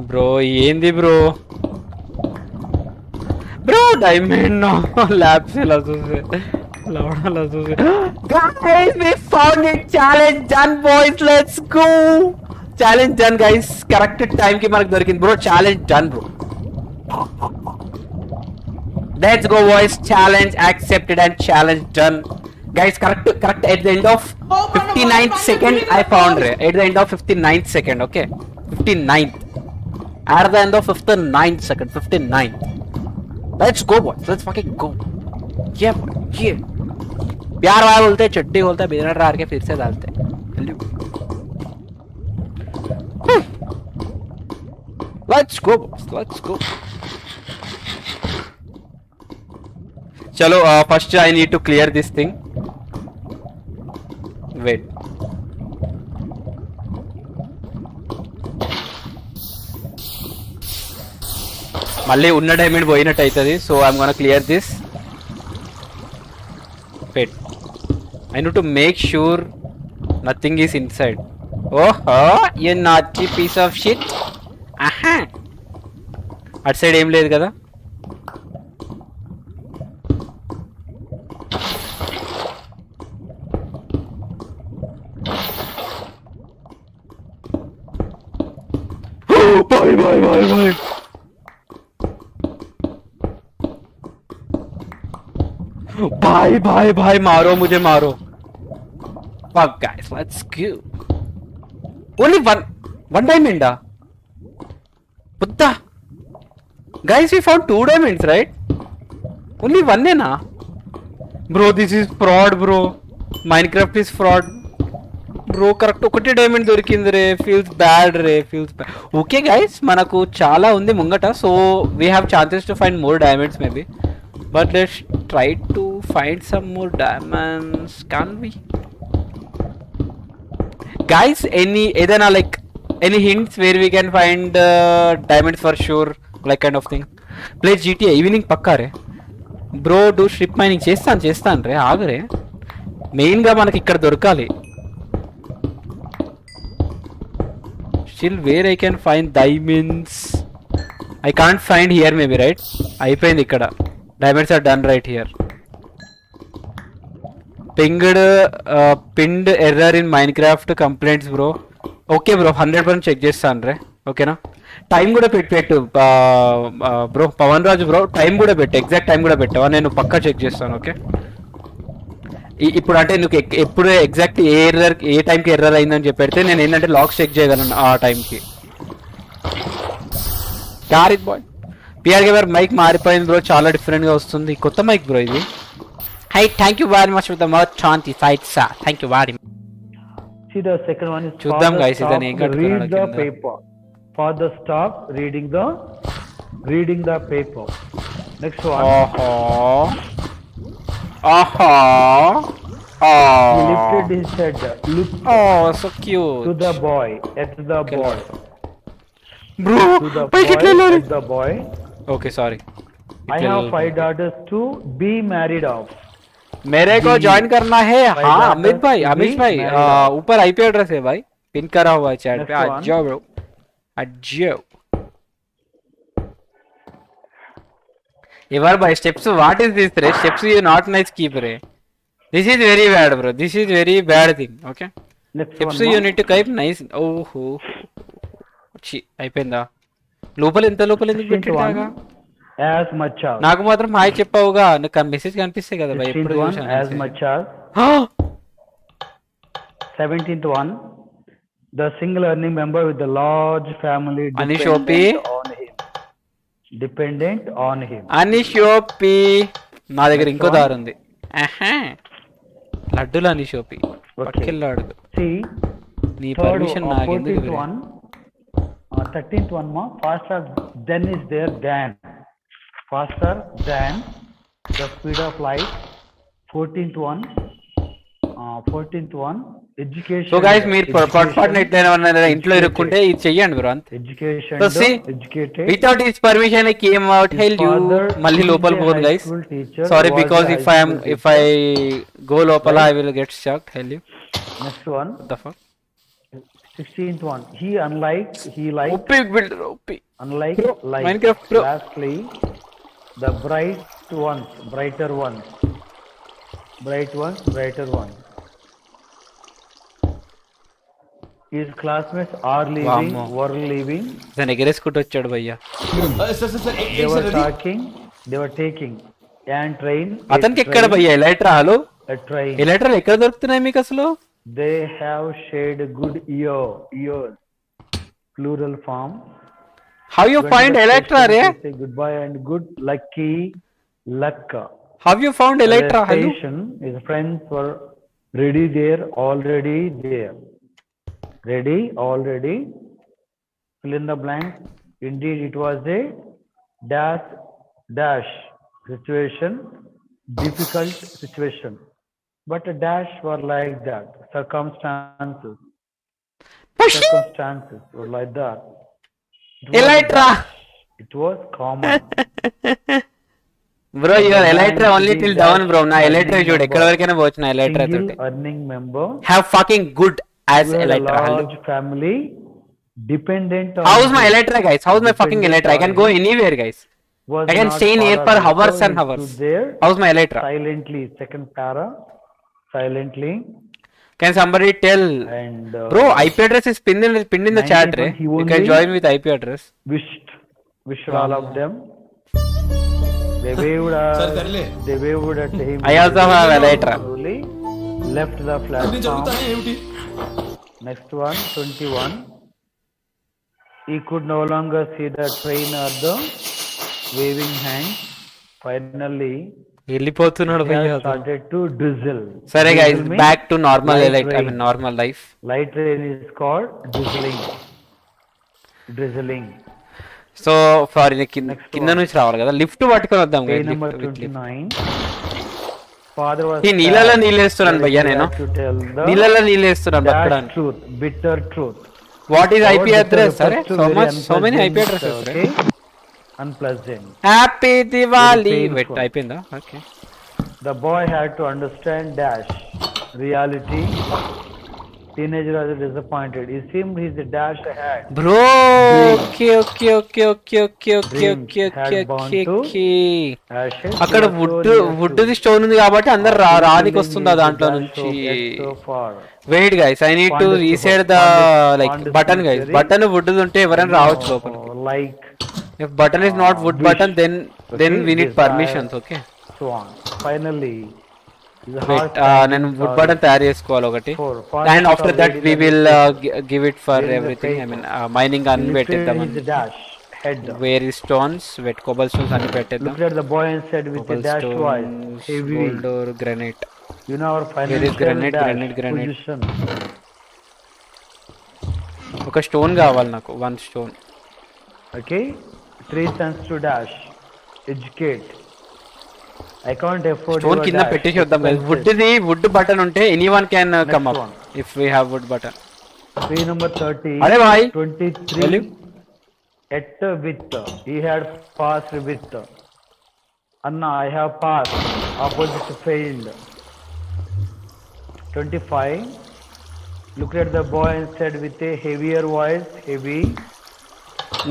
Bro, ఏంది bro? Bro, diamond no. Lab se la చూసే. Guys, we found it. Challenge done, boys. Let's go. Challenge done, guys. Correct time ki మనకు దొరికింది bro. Challenge done, bro. Let's go, boys. Challenge accepted and challenge done. Guys, correct at the end of 59th second I found Ray. At the end of 59th second, okay? 59th. At the end of 59 second, 59. Let's go boys, let's fucking go. Yeah boy, yeah. प्यार वाला बोलते हैं, चड्डी बोलता है, बिना रार के फिर से डालते हैं. Let's go boys, let's go. चलो first I need to clear this thing. Wait. మళ్ళీ ఉన్న డైమండ్ పోయినట్టు అవుతుంది, so I'm gonna clear this. Wait, I need to make sure nothing is inside. ఓహో, you naughty piece of shit. ఆహా, అటు side ఏం లేదు కదా. Boy boy boy boy. भाई भाई भाई मारो मुझे, मारो. Fuck guys, let's go. Only one diamond. What the? Guys, we found 2 diamonds, right? Only one na? Bro, this is fraud, bro. Minecraft is fraud. Bro, correct ఒకటే diamond దొరికింది రే. Feels bad రే, feels bad. Okay guys, మనకు చాలా ఉంది ముంగట, so we have chances to find more diamonds maybe. But let's try to find some more diamonds. Can we? Guys, any like any hints where we can find diamonds for sure, like kind of thing. Play GTA evening పక్కా రే. Bro do strip mining చేస్తాను రే, ఆగరే. మెయిన్గా మనకి ఇక్కడ దొరకాలి. Still where I can find diamonds? I can't find here maybe, right? అయిపోయింది ఇక్కడ. Diamonds are done right here. Pinned error in Minecraft complaints bro. Okay bro, 100% check చేస్తాను రే, ఓకేనా. టైం కూడా పెట్టు బ్రో, పవన్ రాజు బ్రో, టైం కూడా పెట్టు, ఎగ్జాక్ట్ టైం కూడా పెట్టావా, నేను పక్కా చెక్ చేస్తాను. ఓకే, ఇప్పుడు అంటే నువ్వు ఎప్పుడు ఎగ్జాక్ట్ ఏ టైంకి ఎర్రర్ అయిందని చెప్పి పెడితే నేను ఏంటంటే లాక్స్ చెక్ చేయగలను ఆ టైంకి. Carrot boy PR gamer mic మారిపోయింది బ్రో, చాలా డిఫరెంట్ గా వస్తుంది, కొత్త మైక్ బ్రో ఇది. Hi, thank you very much for the much శాంతి sites, thank you very much. See the second one is చూద్దాం గైస్, ఇదని ఏం read కట్టుకున్నాడు the కింద. paper. Father stop reading the paper. Next one. ఆహా ఆహా He lifted his head, looked oh so to cute the boy, at the boy, bro. to the పైకి ఎట్లా boy, వెళ్ళాలి? at the boy. Okay sorry. I have 5 daughters to be married of. मेरे को join करना है. हाँ अमित भाई, ऊपर आईपी एड्रेस है भाई, पिन करा हुआ है चैट पे. आ जाओ ब्रो, आ जाओ. ये बार भाई स्टेप्स, व्हाट इज दिस रे? Steps you not nice keep रे. This is very bad bro, this is very bad thing. Okay, Next steps one. You need to keep nice. ఓహో చి అయిపోయిందా? లోపల ఎంత లోపల ఎందుకు 16th పెట్టాగా? one. As much as. నాకు మాత్రం హాయ్ చెప్పావుగా, నాకు మెసేజ్ కనిపిస్తాయి కదా భయ్, 16th ఎప్పుడు one. చూసాను. As much as. 17th one. The single earning member with the large family Anish dependent on him. Dependent on him. అనిషోపి. నా దగ్గర ఇంకో Next one. దారి ఉంది. ఆహా, లడ్డులు అనిషోపి పట్టుకెళ్ళాడు. See. నీ Third పర్మిషన్ or నాకెందుకు 14th bre? one. 13th one more. Faster than is there than. Faster than the speed of light. 14th one. 14th one. Education. So guys మీరు పొరపాటున education, ఎట్లయినా ఇంట్లో ఇరుక్కుంటే ఇది చెయ్యండి బ్రో అంతే. Education. So see, Educated. Without his permission I came out. Hell you. Father మళ్ళీ is లోపల a పోదు high guys. school teacher, sorry was because a if high I school go లోపల I will get shocked. Hell you. Next one. What the fuck? 16th one. He liked OP builder, OP. unlike light. Minecraft Pro. Lastly, the brighter ones. Brighter ones. His classmates are leaving, Vammo. were leaving. దాన్ని ఎగరేసుకుంటూ వచ్చాడు భయ్యా. sir, They were talking, they were taking and train. అతనికి ఎక్కడ భయ్యా elytra? Hello, A train. ఎలైట్రాలు ఎక్కడ దొరుకుతున్నాయి మీకు అసలు? They have shared good ears. Plural form. How you Went to find the Electra, station re? to say goodbye and good lucky luck. How you found At the Electra? Hello? station, his friends were ready there, already there. Ready, already. Fill in the blank. Indeed, it was a dash situation, difficult situation. But a dash were like that. Circumstances were like that. It was a Electra! dash. It was common. Bro, you are Electra Bank only is till that down, bro. Na Electra earning చూడు ఎక్కడ member. వరకైనా పోవచ్చు నా Electra Single తోటి. earning member. Have fucking good as You had a Electra. Hello? large family dependent on How's my you. Electra, guys? How's my fucking Dependent Electra? I can on go you. anywhere, guys. Was I can not stay in air para for before hours and he hours. stood there How's my Electra? silently, second para, silently, Can somebody tell? and Bro, IP address is pinned in the chat, 91 re. he You can only join with IP address. wished all of them. They waved, సరే సర్లే they waved at him. I also have Electra. Slowly left the ఇది platform. జరుగుతానే ఏమిటి? Next one, 21. He could no longer see the train or the waving hand. Finally, వెళ్ళిపోతున్నాడు he had భయ్యా. started to drizzle. సరే guys, Drizzle means back to normal light Electra. I rain. mean normal life. Light rain is called drizzling. Drizzling. So sorry Next కింద one. నుంచి రావాలి కదా lift పట్టుకొని వద్దాం Day guys. number Lift, with lift. 29. Father was ఈ నీళ్ళలో sad. నీళ్ళు వేస్తున్నాను But భయ్యా he నేను had to tell the నీళ్ళలో నీళ్ళు వేస్తున్నాను dash బతకడానికి. truth, bitter truth. What is What IP bitter address? refers అరే to so very much so many unpleasant, IP addresses. okay? Unpleasant. Happy Diwali. painful. Wet అయిపోయిందా? Okay. The boy had to understand dash reality. Teenager was disappointed. He seemed his dash had bro okay okay okay okay okay okay Dreams okay had okay gone okay to okay. ashes. అక్కడ He was wood so near wood to the stone ఉంది కాబట్టి అందరు feeling రానికి his వస్తుంది ఆ దాంట్లో dash నుంచి. so yet so far. Wait guys, I need to Pandit reset the like Pandit button guys. Pandit button wood ఉంటే ఎవరైనా రావచ్చు లోపల. Like if button is not wood wish. Button then Okay, we need desire. Permissions. Okay so on. Finally, his wait heart నేను sank wood in button sorrow. తయారు చేసుకోవాలి ఒకటి. For and Pandit after that already we the will mistake. Give it for There is a everything. I paper. Mean mining He అన్ని lifted పెట్టిద్దాం. his dash head. Where ఈ stones wet cobblestones అన్ని పెట్టిద్దాం. Looked at the boy and said with a dash voice, heavy. Gold or granite. You know our There financial is granite, dash granite. position. ఒక stone కావాలి నాకు, 1 stone. Okay, 3 cents to dash. Educate. I can't afford stone your కింద dash. పెట్టేసి వద్దాం guys. Expenses. Wood button ఉంటే anyone can come up one. If we have wood button. Tree number 30. అరే భాయ్ 23. Hello? At with. He had passed with. Anna, I have passed. Opposite failed. 25. Looked at the boy and said with a heavier voice, heavy.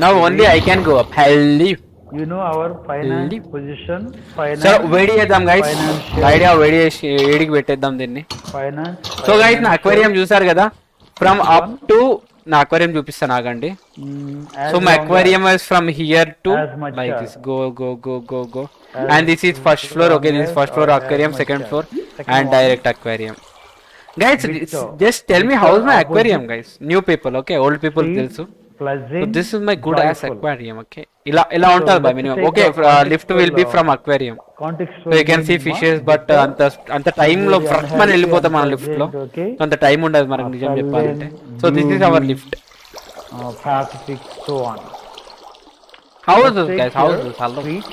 Now only I can go up. Healthy. You know our finance Healthy. position. Finance. So వేడి చేద్దాం guys. Financial. Idea వేడి చేసి వేడికి పెట్టేద్దాం దీన్ని. Finance. So guys నా aquarium చూసారు కదా, ఫ్రమ్ అప్ టు నా అక్వేరియం చూపిస్తాను ఆగండి. So my aquarium is from here to as much like as. This go go go go go and this is first floor. Okay, this first floor aquarium, second floor and direct aquarium. Guys just tell me how is my aquarium guys. New people, okay, old people తెలుసు. Pleasant. This is my good as joyful. Aquarium. Okay, ఇలా ఉంటుంది by minimum. Okay, lift will be from aquarium. So you can see fishes, but అంత time లో ఫ్రస్ట్ మనం వెళ్ళిపోతాం మన lift లో. అంత టైం ఉండదు మనకు నిజం చెప్పాలంటే. So this is our lift. Pacific, so on. How is this guys? How is this? Hello, Sweet,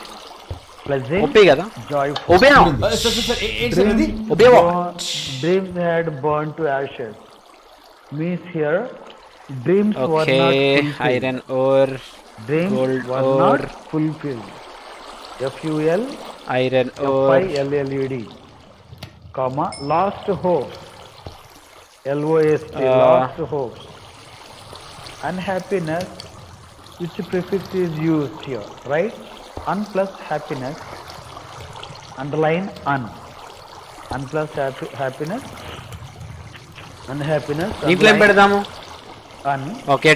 pleasant, ఓపే కదా? joyful. ఓబే సార్ ఏంటి సార్ అది? Obey Dreams had burned to ashes. Means here, dreams were not okay, fulfilled. Iron ore, Dreams gold were ore. not fulfilled. FUL, iron ore, FILLED, comma, lost hope. LOST, lost hope. Unhappiness, which prefix is used here, right? Un plus happiness, underline un. Un plus happiness, unhappiness. దీంట్లో ఏం underline పెడదాము? Okay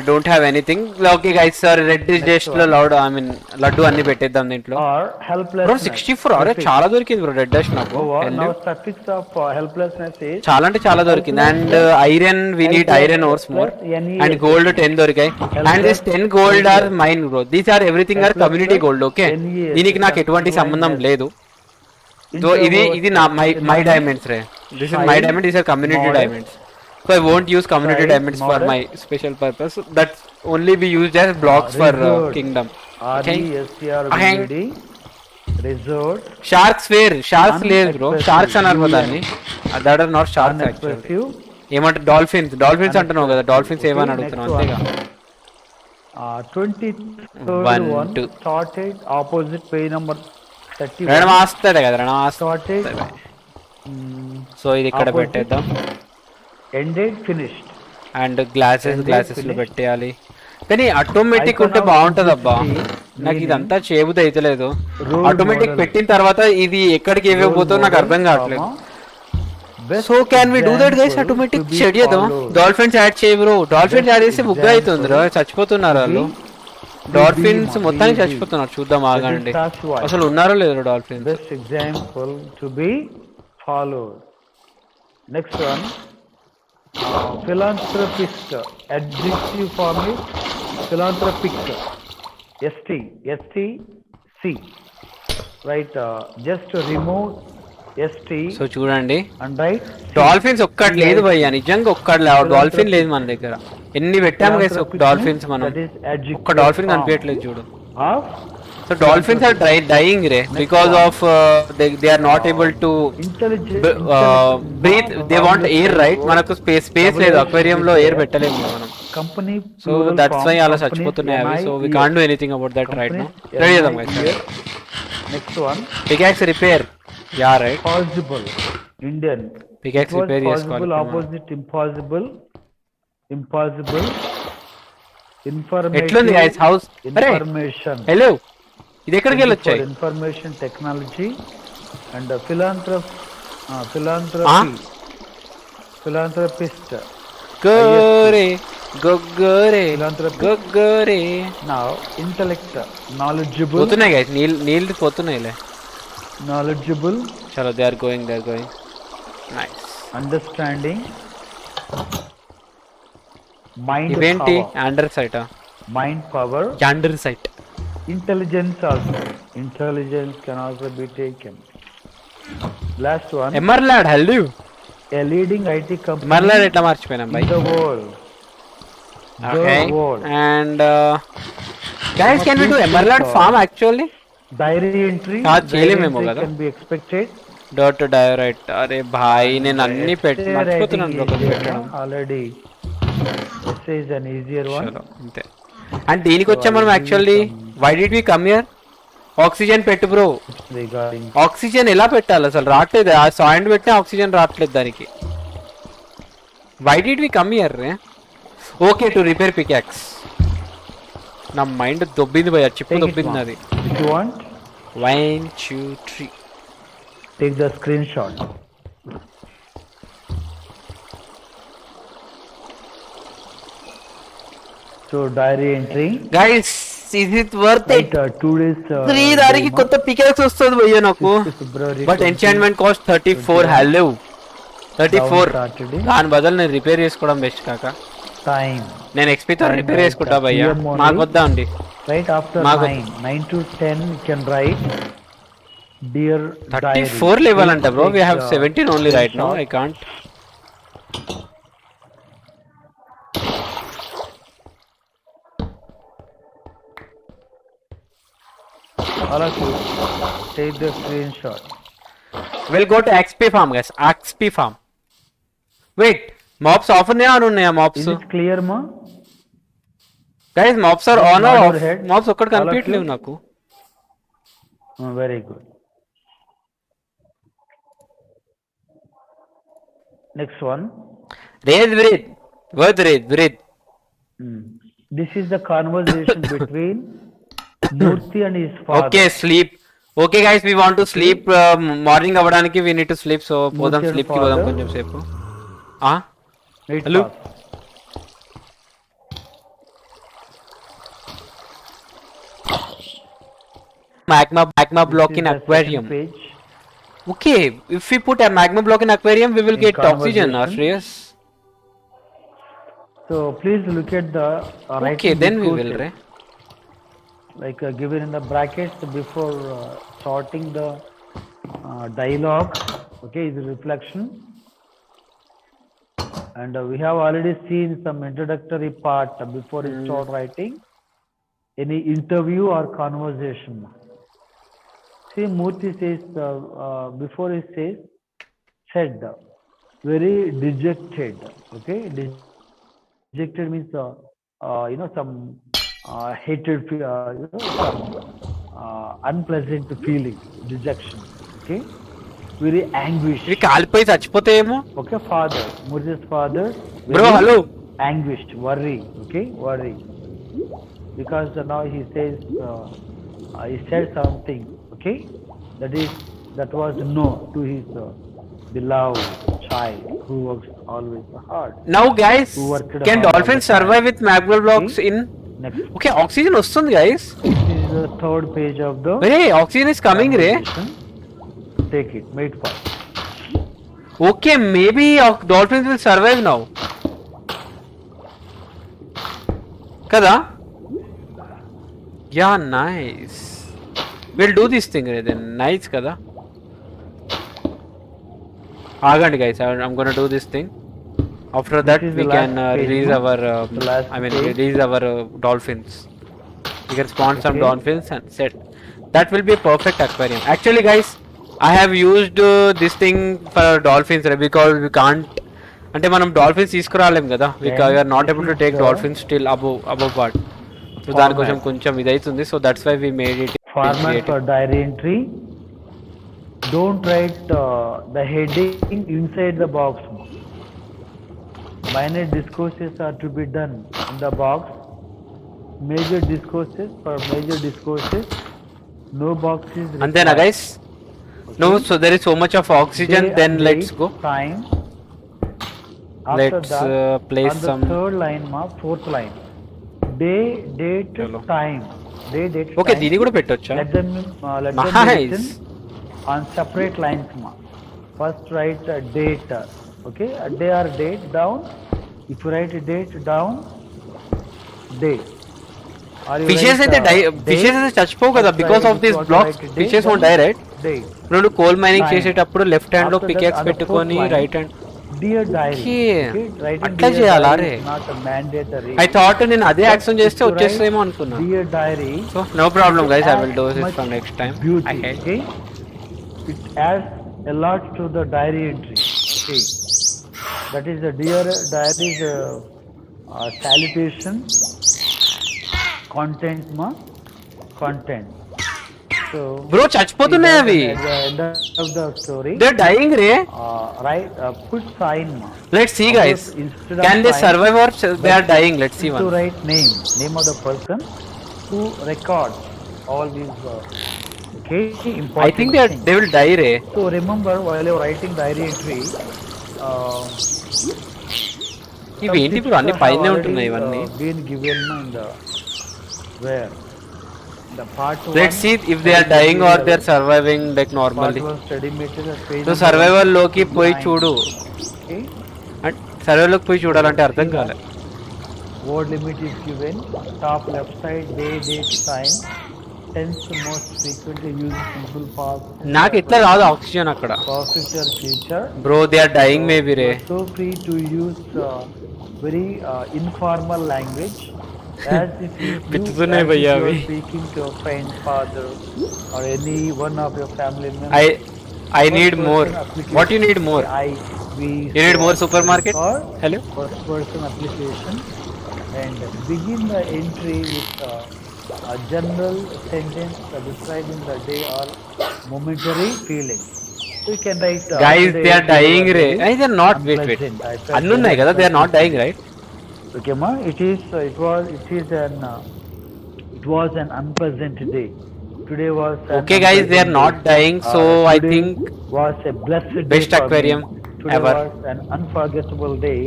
don't have anything. Okay guys sir red dish లో లడ్డు అన్ని పెట్టేద్దాం దీంట్లో. or bro helplessness. 64 అరే చాలా దొరికింది బ్రో రెడ్ డష్ నాకు. Now suffix of helplessness is చాలా అంటే చాలా దొరికింది. And iron we need iron ores more. And gold 10 దొరికాయి. And this 10 gold are mine bro. These are everything are community gold. Okay దీనికి నాకు ఎటువంటి సంబంధం లేదు. సో ఇది నా మై డైమండ్స్ రే. This is my diamond, these are community diamonds. So I won't use community diamonds for my special purpose. That only be used as blocks for kingdom. Okay. RESTRVD resort Sharks where? Sharks లేదు bro. Sharks అన్నారు కదా దాన్ని. That are not sharks actually. ఏమంటే dolphins అంటున్నావు కదా. Dolphins ఏమని అడుగుతున్నావు అంతేగా. 23rd one started opposite page number 31. రణం ఆస్తాడే కదా రణం started సో ఇది ఇక్కడ పెట్టేద్దాం. ended finished. అండ్ గ్లాసెస్ లో పెట్టేయాలి. కానీ ఆటోమేటిక్ ఉంటే బాగుంటది అబ్బా. నాకు ఇదంతా చేయబుద్ధి అయితలేదు. ఆటోమేటిక్ పెట్టిన తర్వాత ఇది ఎక్కడికి ఇవ్వబోతుందో నాకు అర్థం కావట్లేదు. So can we do that guys? Automatic shed చేద్దాం. డాల్ఫిన్స్ యాడ్ చేయ బ్రో. డాల్ఫిన్స్ యాడ్ చేస్తే బుగ్గ అవుతుంది రా. చచ్చిపోతున్నారు వాళ్ళు. డాల్ఫిన్స్ మొత్తానికి చచ్చిపోతున్నారు. చూద్దాం ఆగండి అసలు ఉన్నారో లేదో dolphins. Best example to be followed. Next one, philanthropist. Adjective form is philanthropic. STC. Right. Just remove ST so చూడండి and write డాల్ఫిన్స్ ఒక్కటి లేదు భయ్యా. నిజంగా ఒక్కటి లేదు. డాల్ఫిన్ లేదు మన దగ్గర. ఎన్ని పెట్టాము గైస్ డాల్ఫిన్స్ మనం. ఒక్క డాల్ఫిన్ కనిపించట్లేదు చూడు. of so dolphins are dying రే because of they are not able to breathe. They want air right. మనకు స్పేస్ లేదు. అక్వేరియం లో ఎయిర్ పెట్టలేము మనం. company. సో దట్స్ వై అలా చచ్చిపోతున్నాయి అవి. So we can't do anything about that right now. Ready చేద్దాం guys. Next one, pickaxe repair. Yeah right. possible. Indian. Pickaxe It was repair possible చేసుకోవాలి. opposite impossible. Information. ఎట్లుంది guys house? అరే Information. Hello ఇది ఎక్కడికి వెళ్ళొచ్చాయి? Information technology and philanthropist. గోరే గొగ్గోరే Philanthropy. గొగ్గోరే. Now intellect, knowledgeable. పోతున్నాయి గైస్ నీళ్ళు పోతున్నాయిలే. Knowledgeable, చలో they are going nice. understanding, mind ఇవేంటి power. ఆండర్ సైటా? Mind power. Under sight. Intelligence also. Intelligence can also be taken. Last one, emerald hello. a leading IT company emerald ఎట్లా మర్చిపోయినాం in బై. the world. Okay The world. And guys can we do emerald farm actually? Diary entry. చేయలేమేమో diary entry కదా. can be expected. Dot direct. అరే భాయ్ నేను అన్ని మర్చిపోతున్నాను bro కొంచెం పెట్టడం. Already. This is an easier one. చలో అంతే. అండ్ దీనికి వచ్చా మనం actually why did we come here? Oxygen పెట్టు బ్రో. Regarding ఆక్సిజన్ ఎలా పెట్టాలి అసలు రావట్లేదు. ఆ సాయిండ్ పెట్టినా ఆక్సిజన్ రావట్లేదు దానికి. Why did we come here? Okay to repair pickaxe. నా మైండ్ దొబ్బింది భయ్యా. చిప్పు take it దొబ్బింది one. అది. If you want, 1 2 3. take the screenshot. So diary entry. Guys is it worth it? 2 days. 3 దానికి కొత్త పికాక్స్ వస్తుంది భయ్యా నాకు. February. But enchantment cost 34. Hello 34. Saturday. దాని బదులు నేను రిపేర్ చేసుకోవడం బెస్ట్ కాక. Time. నేను ఎక్స్పీ తో రిపేర్ చేసుకుంటా భయ్యా. PM only. మాకు వద్దా అండి. Right after Mago. 9 to 10 you can write dear 34 level anta bro. We have 17 only right now. I can't. all of you take the screenshot. We'll go to XP farm guys. XP farm. Wait, mobs off ఉన్నాయా on ఉన్నాయా mobs? Is it clear ma? Guys mobs are on or Nod off? your head. Mobs ఒక్కటి All of కనిపించలేవు you. నాకు. Oh, very good. Next one. Breathe. This is the conversation between Murthy and his father. Okay, sleep. Okay guys, we want to sleep. Morning అవ్వడానికి we need to sleep. So పోదాం Murthy and sleep కి పోదాం father. కొంచెం సేపు. Wait, Hello? pause. magma block This in is the aquarium. second page. Okay, if we put a magma block in aquarium, we will In get oxygen, conversation. Shreyas. So please look at the Okay, writing then we will, discourses, Ray. like given in the brackets before starting the dialogue. Okay, is reflection, and we have already seen some introductory part before you start writing any interview or conversation. See, Murthy says before he said very dejected. Okay, dejected means some hatred, some unpleasant feeling, dejection. Okay, very anguish. ఇవి కాలిపోయి చచ్చిపోతాయేమో. Okay, father, Murthy's father. Bro, very hello. Anguished, worry. Okay, worry, because now he says he said something. Okay, that was no to his beloved child who works always hard. Now guys, Who worked can hard all dolphins the time. survive with magma blocks in? Next, Okay, oxygen వస్తుంది guys. this is the third page of the Ray, oxygen is coming, Ray. conversation. Take it, mate part. Okay, maybe dolphins will survive now. Kada? Yeah, nice. We'll do this thing, Ray, then. Nice, kada? Agandi, guys. I'm gonna do this thing. After that, is we the can last page, release no? our. The last page. Release our dolphins. We can spawn some Okay. dolphins and set. That will be a perfect aquarium. Actually, guys, I have used this thing for dolphins, right? Because we can't. అంటే మనం dolphins తీసుకురాలేం కదా we're not able to take dolphins still above part so దానికోసం కొంచెం ఇదైతుంది so that's why we made it Format for diary entry. Don't write the heading inside the box. Minor discourses are to be done in the box. Major discourses, for major discourses, no box is required. అంతేనా guys no so there is so much of oxygen Day then and let's date, go Time. After Let's, that, place on the some- third line, fourth line. Day, date, Chalo. time. Day, date, okay time. దీన్ని కూడా పెట్టొచ్చా Let them be Nice. written on separate lines. First write date. Okay, a day or date down. If you write date down, day. Or you fishes write, అయితే date, fishes అయితే చచ్చిపోవు కదా first because write- of if you this want to blocks write date, fishes won't then die right date. ఇప్పుడు coal mining Nine. చేసేటప్పుడు left hand లో After that, pickaxe on the పెట్టుకొని fourth line, right hand Dear diary. Okay. Writing అట్లా dear చేయాలా diary రే? is not a mandatory. I thought నేను అదే But action చేస్తే if you write వచ్చేసేమో అనుకున్నా Dear diary. So no problem guys I it will do adds this much from next time beauty, I head okay? It adds a lot to the diary entry. Okay. That is the dear diary is salutation, content content. So bro చచ్చిపోతున్నాయి అవి at the end of the story, they dying రే right, put sign let's see guys Instead of can they sign, survive or they are dying let's see to one write name of the person who records all these okay important I think things. They will die రే So remember while you're writing diary entry, ఇవి ఏంటి ఇప్పుడు అన్ని పైనే ఉంటున్నాయి ఇవన్నీ been given in the where the part let's see if they are dying or they are surviving like normally study material page so number survival లోకి పోయి చూడు okay. సర్వైవల్ లోకి పోయి చూడాలంటే అర్థం కాలే Word limit is given. Top left side day date time. Tense most frequently used simple past. నాకు ఇట్లా రాదు ఆక్సిజన్ అక్కడ Perfect or future. Bro they are dying maybe రే So free to use very informal language. As if you పిచ్చుతున్నాయి as if భయ్యా you are అవి. speaking to a friend, father, or any one of your family members. I need more what you need more We You need more supermarket? Or Hello? first person application, and begin the entry with a general sentence describing the day or momentary feeling. So you can write. Guys today they are you dying were రే very అయితే not wait wait unpleasant. I felt అన్ని ఉన్నాయి very కదా they are not dying right Okay, ma. It was an unpleasant day. Today was. an Okay, guys, they are unpleasant not day. dying, so I Today think was a blessed day best for me. aquarium Today ever. was an unforgettable day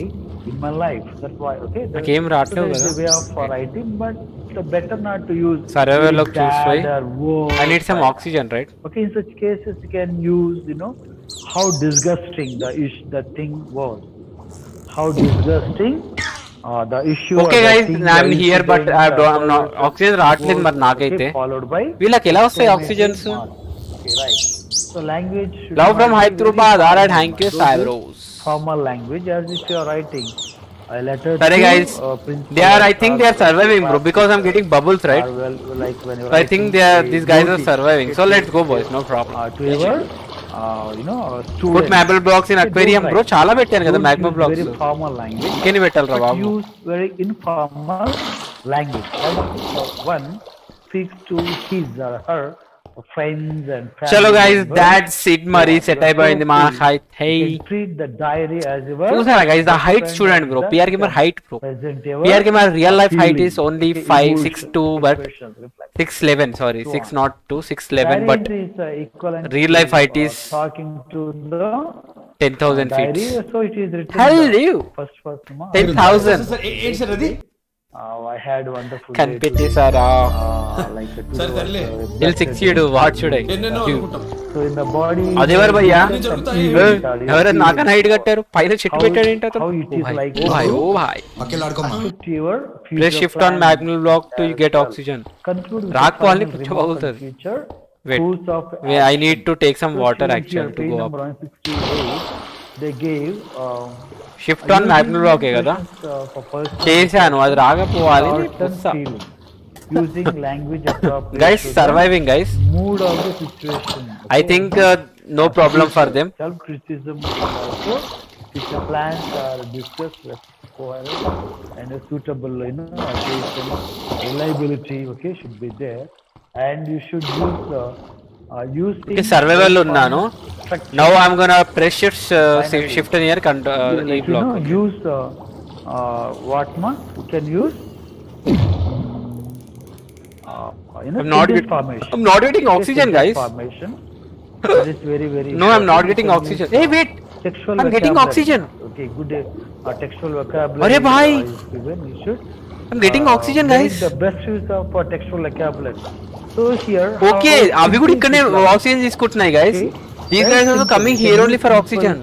in my life. That's why. Okay. నాకేం రావట్లేవు there is కదా. a way of writing, but the better not to use. Survival look dad choose why. or word, I need some right? oxygen, right? Okay, in such cases, you can use, how disgusting the thing was. How disgusting the issue. Okay or the guys, thing, I'm the here but incident, I'm not oxygen రావట్లేదు మరి నాకైతే. okay, followed by వీళ్ళకి ఎలా వస్తాయి oxygens? okay, right. So language should Love not from be Hyderabad. very Alright, formal. thank you, Don't use Cybros. Formal language as if you are writing a letter Sorry to guys, principal they are. I or think they are surviving, bro, because I'm getting bubbles, right? or well, like when you're So I think writing they are. a These guys are notice, surviving. So okay, let's go, boys. No problem. to your student. Put marble blocks in Okay, aquarium, don't bro. write. చాలా పెట్టాను కదా Don't magma use blocks. very formal language. ఇంకేని పెట్టాలి రా But Babu. use very informal language. One speaks to his or her friends and family. చలో guys, members. that's it మరి set అయిపోయింది మా height. You Hey, can treat the diary as your చూసారా guys, the height friend చూడండి and bro. the PR gamer height bro. present your PR gamer real life height feelings, is only okay, 5'6'2", but expressions, reflex. 6'11", sorry, 6 not 2, 6'11", but Diary is, equivalent real life to, height is talking to the 10,000 diary. feet. So it is written Hello, first person. 10,000. Sir ఏంటి sir అది? I had wonderful day కనిపెట్టేశారా? today. Like the sir తరలే. Till 6 year what should I ఎన్నెన్నో do? అనుకుంటాం. So in the body. అదెవరు భయ్యా? అన్ని జరుగుతాయి. ఎవరైనా నాకన్నా హైట్ కట్టారు, పైన చెట్టు పెట్టాడు ఏంటి అతను? how it ఓ is భాయ్, like ఓ భాయ్, ఓ భాయ్. Put your Press future shift on plans magnal block to as get well. oxygen. Conclude with rock the వాళ్ళని final పిచ్చ remark on పగులుతుంది. future Wait. course of I action. need to take some So water here, actually to page go number up. 168, they gave Shift on magnal block ఏ కదా? చేశాను, అది రాకపోవాలి. using language appropriate Guys, to the surviving guys. mood of the situation. I think no problem for them. Self criticism also. Future plans are discussed with coherent and a suitable, attention, reliability. Okay, should be there, and you should use Okay, survival లో ఉన్నాను. Now I'm gonna press shift near E block. Use what ma you can use. I'm not getting oxygen, guys. Formation. That is very very. No, I'm not important. getting You can oxygen. use, Hey, wait. Textual I'm getting vocabulary. oxygen. Okay, good. Textual vocabulary. Arey bhai. is given. You should. I'm getting oxygen, make guys. The best use of textual vocabulary. So here. Okay, అవి కూడా ఇక్కడనే oxygen తీసుకుంటున్నాయి guys. These guys are coming here only for oxygen.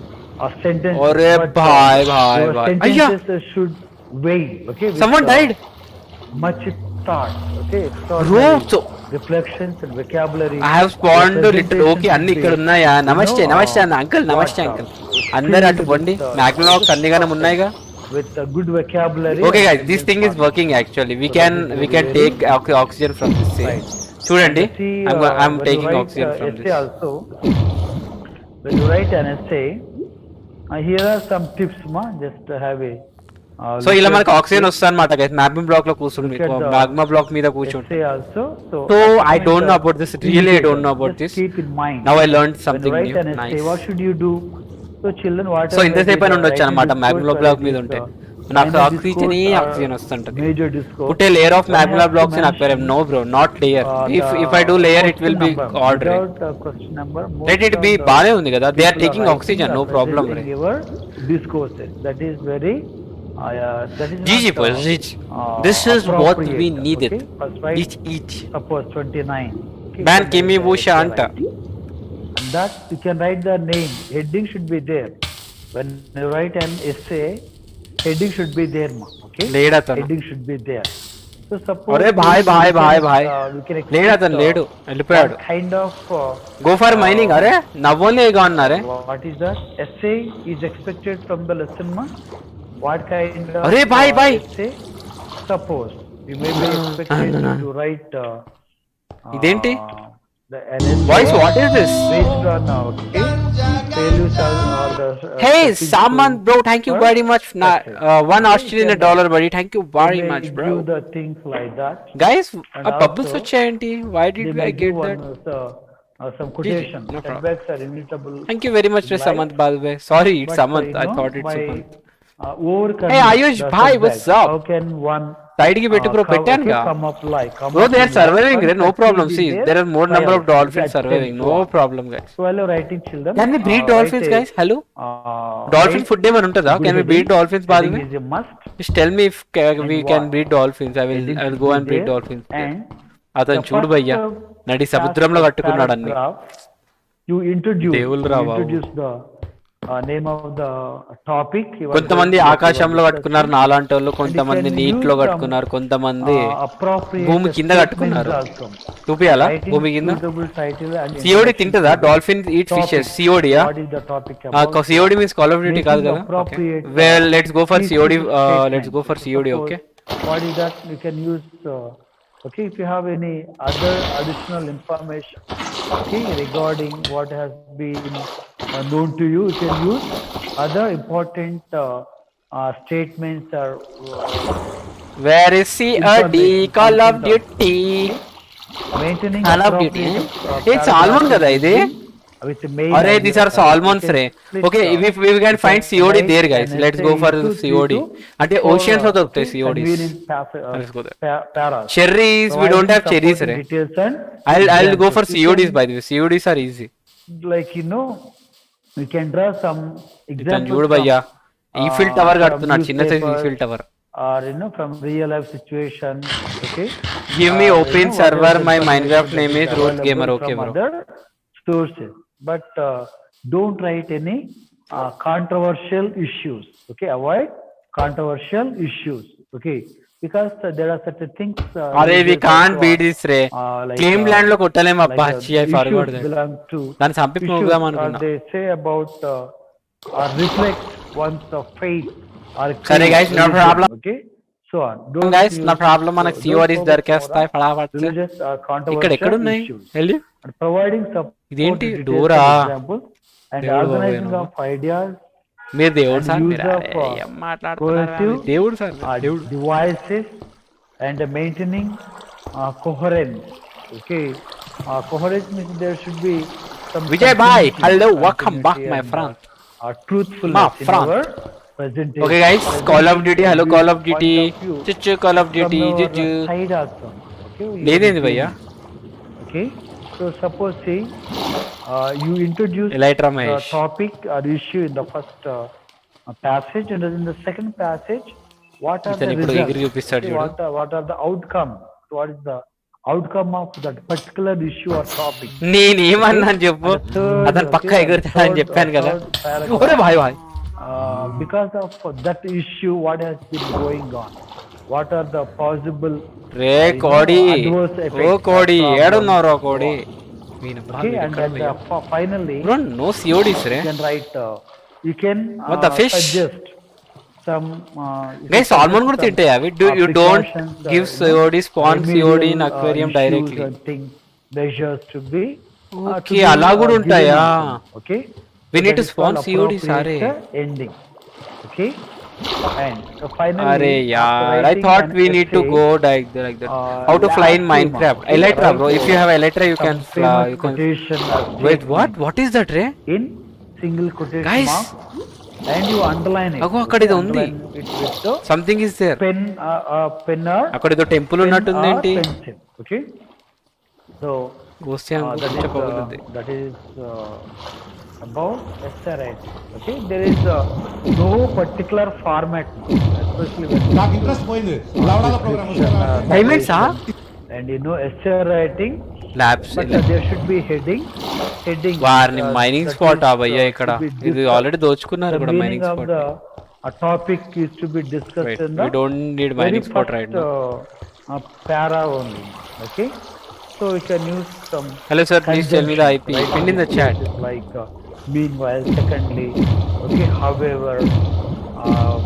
Sentence. Arey bhai, bhai, bhai. Ayya. Sentences should weigh. Okay. with, Someone died. Much thought. Okay. Bro, so Reflections and vocabulary. I have spawned little. Representation Okay, అన్ని ఇక్కడ space. ఉన్నాయా? నమస్తే, You know, నమస్తే అన్న uncle, నమస్తే what, uncle. అందరు అటు పొండి. మ్యాగ్నలాక్స్ అన్ని గానే ఉన్నాయిగా. With a good vocabulary. Okay guys, and this thing is sentence working actually. We So can that is take oxygen from this thing. Right. చూడండి, See, I'm when taking you write, oxygen from essay this. also, when you write an essay, here are some tips, ma. Just have a. So ఇలా మనకు oxygen వస్తుంది అనమాట guys. Magma black లో కూర్చుంది, Look at the magma block మీద కూర్చుంటే. essay also. So I don't know about this. Really, I don't know about just this. Keep in mind. Now I learned When something you write new. an essay, Nice. what should you do? So children, what? So ఇంతసేపు అని ఉండొచ్చు అనమాట magma block మీద ఉంటే. నాకు oxygen oxygen వస్తుంటది. Major discourse. Put a layer of magma blocks in aquarium. No bro, not layer. If I do layer, it will be odd. Right? Without question number. Let it be. బానే ఉంది కదా. They are taking oxygen, no problem. Right? Your discourses. That is very. That is GG not, boys, GG. This is what we appropriate, needed. okay? First write, Each. suppose 29. Okay, Man, so Kimi that is Busha the anta. writing. And that you can write the name. Heading should be there. When you write an essay, heading should be there, ma. Okay. లేడు అతను. Heading should be there. So suppose. అరే భాయ్ భాయ్ భాయ్ భాయ్. we can expect, లేడు అతను, లేడు, వెళ్ళిపోయాడు. what kind of. Go for mining. అరే నవ్వోలేగా అన్నారే. What is that? Essay is expected from the lesson, ma. What kind of Arey, bhai, bhai. essay? Suppose you may be expected to write ఇదేంటి? the essay Boys, what is this? based on okay, failures or the Hey, things Saman to- bro, thank you Huh? very much. $1 Australian buddy. Thank you They very may much, give bro. the things like that. Guys, And bubbles also, వచ్చాయేంటి? Why They did may I get give that? some quotation. no problem. Setbacks are inevitable. Thank you very much, in life, Samant, by the way. Sorry, it's but, Samant. I thought it's by, Samant. overcoming Hey, Ayush the bhai, setbacks, what's up? How can one Side కి పెట్టి bro పెట్టానుగా. come up like come Bro, up they are in surviving, life, right? No but problem. will be See, there are more by number of ourselves dolphins at surviving. 10 No to 1. problem, guys. So while you're writing children, Can we breed dolphins, guys? Hello? Dolphin food ఏమైనా ఉంటుందా? Can we breed dolphins, by the way? Is a must. Just tell me if we can what? breed dolphins. I will Heading go should and be breed there. dolphins. And అతను the చూడు first, భయ్యా, నడి సముద్రంలో కట్టుకున్నాడు అన్ని. paragraph, you introduce the name of the topic. You are కొంతమంది going to ఆకాశంలో discuss కట్టుకున్నారు it. నాలాంటి వాళ్ళు, And కొంతమంది you can నీటిలో use కట్టుకున్నారు, కొంతమంది appropriate భూమి కింద statements కట్టుకున్నారు. also. చూపియాలా Writing భూమి కింద? suitable title and COD introduction తింటదా? to the dolphin eat topic. Fishes. సిఓడియా? What is the topic about? COD means call of duty కాదు Making కదా? appropriate, well let's go for COD. statement. Let's go for COD. Suppose, okay. What is that? You can use. Okay, if you have any other additional information, okay, regarding what has been known to you, you can use other important statements or where is COD? Call of duty. maintaining call of duty. appropriate, a salmon కదా ఇది? with the main అరే idea these are that salmons you రే. can okay, split, we can find can COD write there guys. an let's essay go for into COD. 3 అంటే to oceans లో 4, దొరుకుతాయి సిఓడిస్. convenient Let's go there. paras. Cherries, we don't have cherries, Providing right? details and I'll go for examples. You CODs, can, by the way. CODs are easy. like we can draw some ఇతను examples చూడు భయ్యా, Eiffel tower from కడుతున్నాడు, చిన్న size newspapers Eiffel tower. or from real life situation. Okay, give me open what server, else my information Minecraft that name is is rose available gamer. Okay from bro. other sources, but don't write any controversial issues. Okay, avoid controversial issues. Okay, because there are certain things. అరే we can't beat this రే. like, claim land లో కొట్టలేము అబ్బా. like, చి I forgot that. belong to దాన్ని చంపి పోగుదాం అనుకున్నా. they say about or reflect one's faith or సరే guys, no religion. problem. Okay, so on. Don't guys నా use- ప్రాబ్లం మనకు don't సిఓడిస్ focus దొరికేస్తాయి on ఫటాఫట్. religious or ఇక్కడ ఎక్కడ controversial ఉన్నాయి? issues. వెళ్ళి And providing support ఇదేంటి details Dora? and examples and దేవుడు organizing బాబోయ్ of ideas, మీరు దేవుడు సార్, use మీరు of, అరే ఏం మాట్లాడుతున్నారు? cohesive, దేవుడు సార్, దేవుడు. devices and maintaining coherence. Okay, coherence means there should be some Vijay bhai, continuity, hello, welcome back, continuity my and, friend. Truthfulness My in friend. our presentation. Okay guys, Call of Duty, hello Call of Duty, Point of view chuchu Call of Duty, from our juju. side also. Okay, you లేదేంది will భయ్యా? Okay, so suppose say you introduce elytra the Mahesh. topic or issue in the first passage, and in the second passage, what are ఇతను the ఇప్పుడు results? ఎగిరి చూపిస్తాడు Okay, చూడు. what are the outcome? What is the outcome of that particular issue or topic? నేనేమన్నాను చెప్పు. And the third, అతను పక్క okay, ఎగురుతాడని third- చెప్పాను కదా. third paragraph. ఒరే భాయ్ భాయ్. Because of that issue, what has been going on? What are the possible రే కోడి, adverse ఓ effects కోడి, or problems? ఏడున్నారో కోడి. వీణ బాగా Okay, and ఎక్కడ then భయ్యా? finally, Bro, no CODs ray. you can write. You can What the fish? suggest some. Guys salmon కూడా తింటాయి అవి. You don't give COD, spawn COD in aquarium directly. Measures to be. Okay, అలా కూడా ఉంటాయా? Okay. We So need that to is spawn called COD appropriate సారే. ending. Okay. And finally, అరే after యార్, I writing thought an we need to essay, go like that. How to fly in last Minecraft? month, Elytra bro, right, if you have Elytra you can some fly. famous You can. quotation or Wait, statement what is that ray? in single quotation Guys. mark, and you underline it. అగో అక్కడ ఇది ఉంది. Underline it with the Something is there. pen or అక్కడ ఏదో temple ఉన్నట్టుంది ఏంటి? pencil. Okay. So గోస్యాన్ చెప్పబోతుంది. that is about essay writing. Okay, there is no particular format, especially when నాకు interest పోయింది. లవడాల ప్రోగ్రామ్ వస్తారా? Diamonds ఆ? and essay writing, Labs. but there should be heading. వారిని mining that spot is, ఆ భయ్యా ఇక్కడ. to be ఇది discussed. Already దోచుకున్నారు The కూడా meaning mining of spot. the topic is to be discussed Wait, in the we don't need very mining spot right first, now. para only. Okay, so we can use some. Hello sir, please tell me the IP. conjunction, Pin in the chat. Like meanwhile, secondly, okay, however,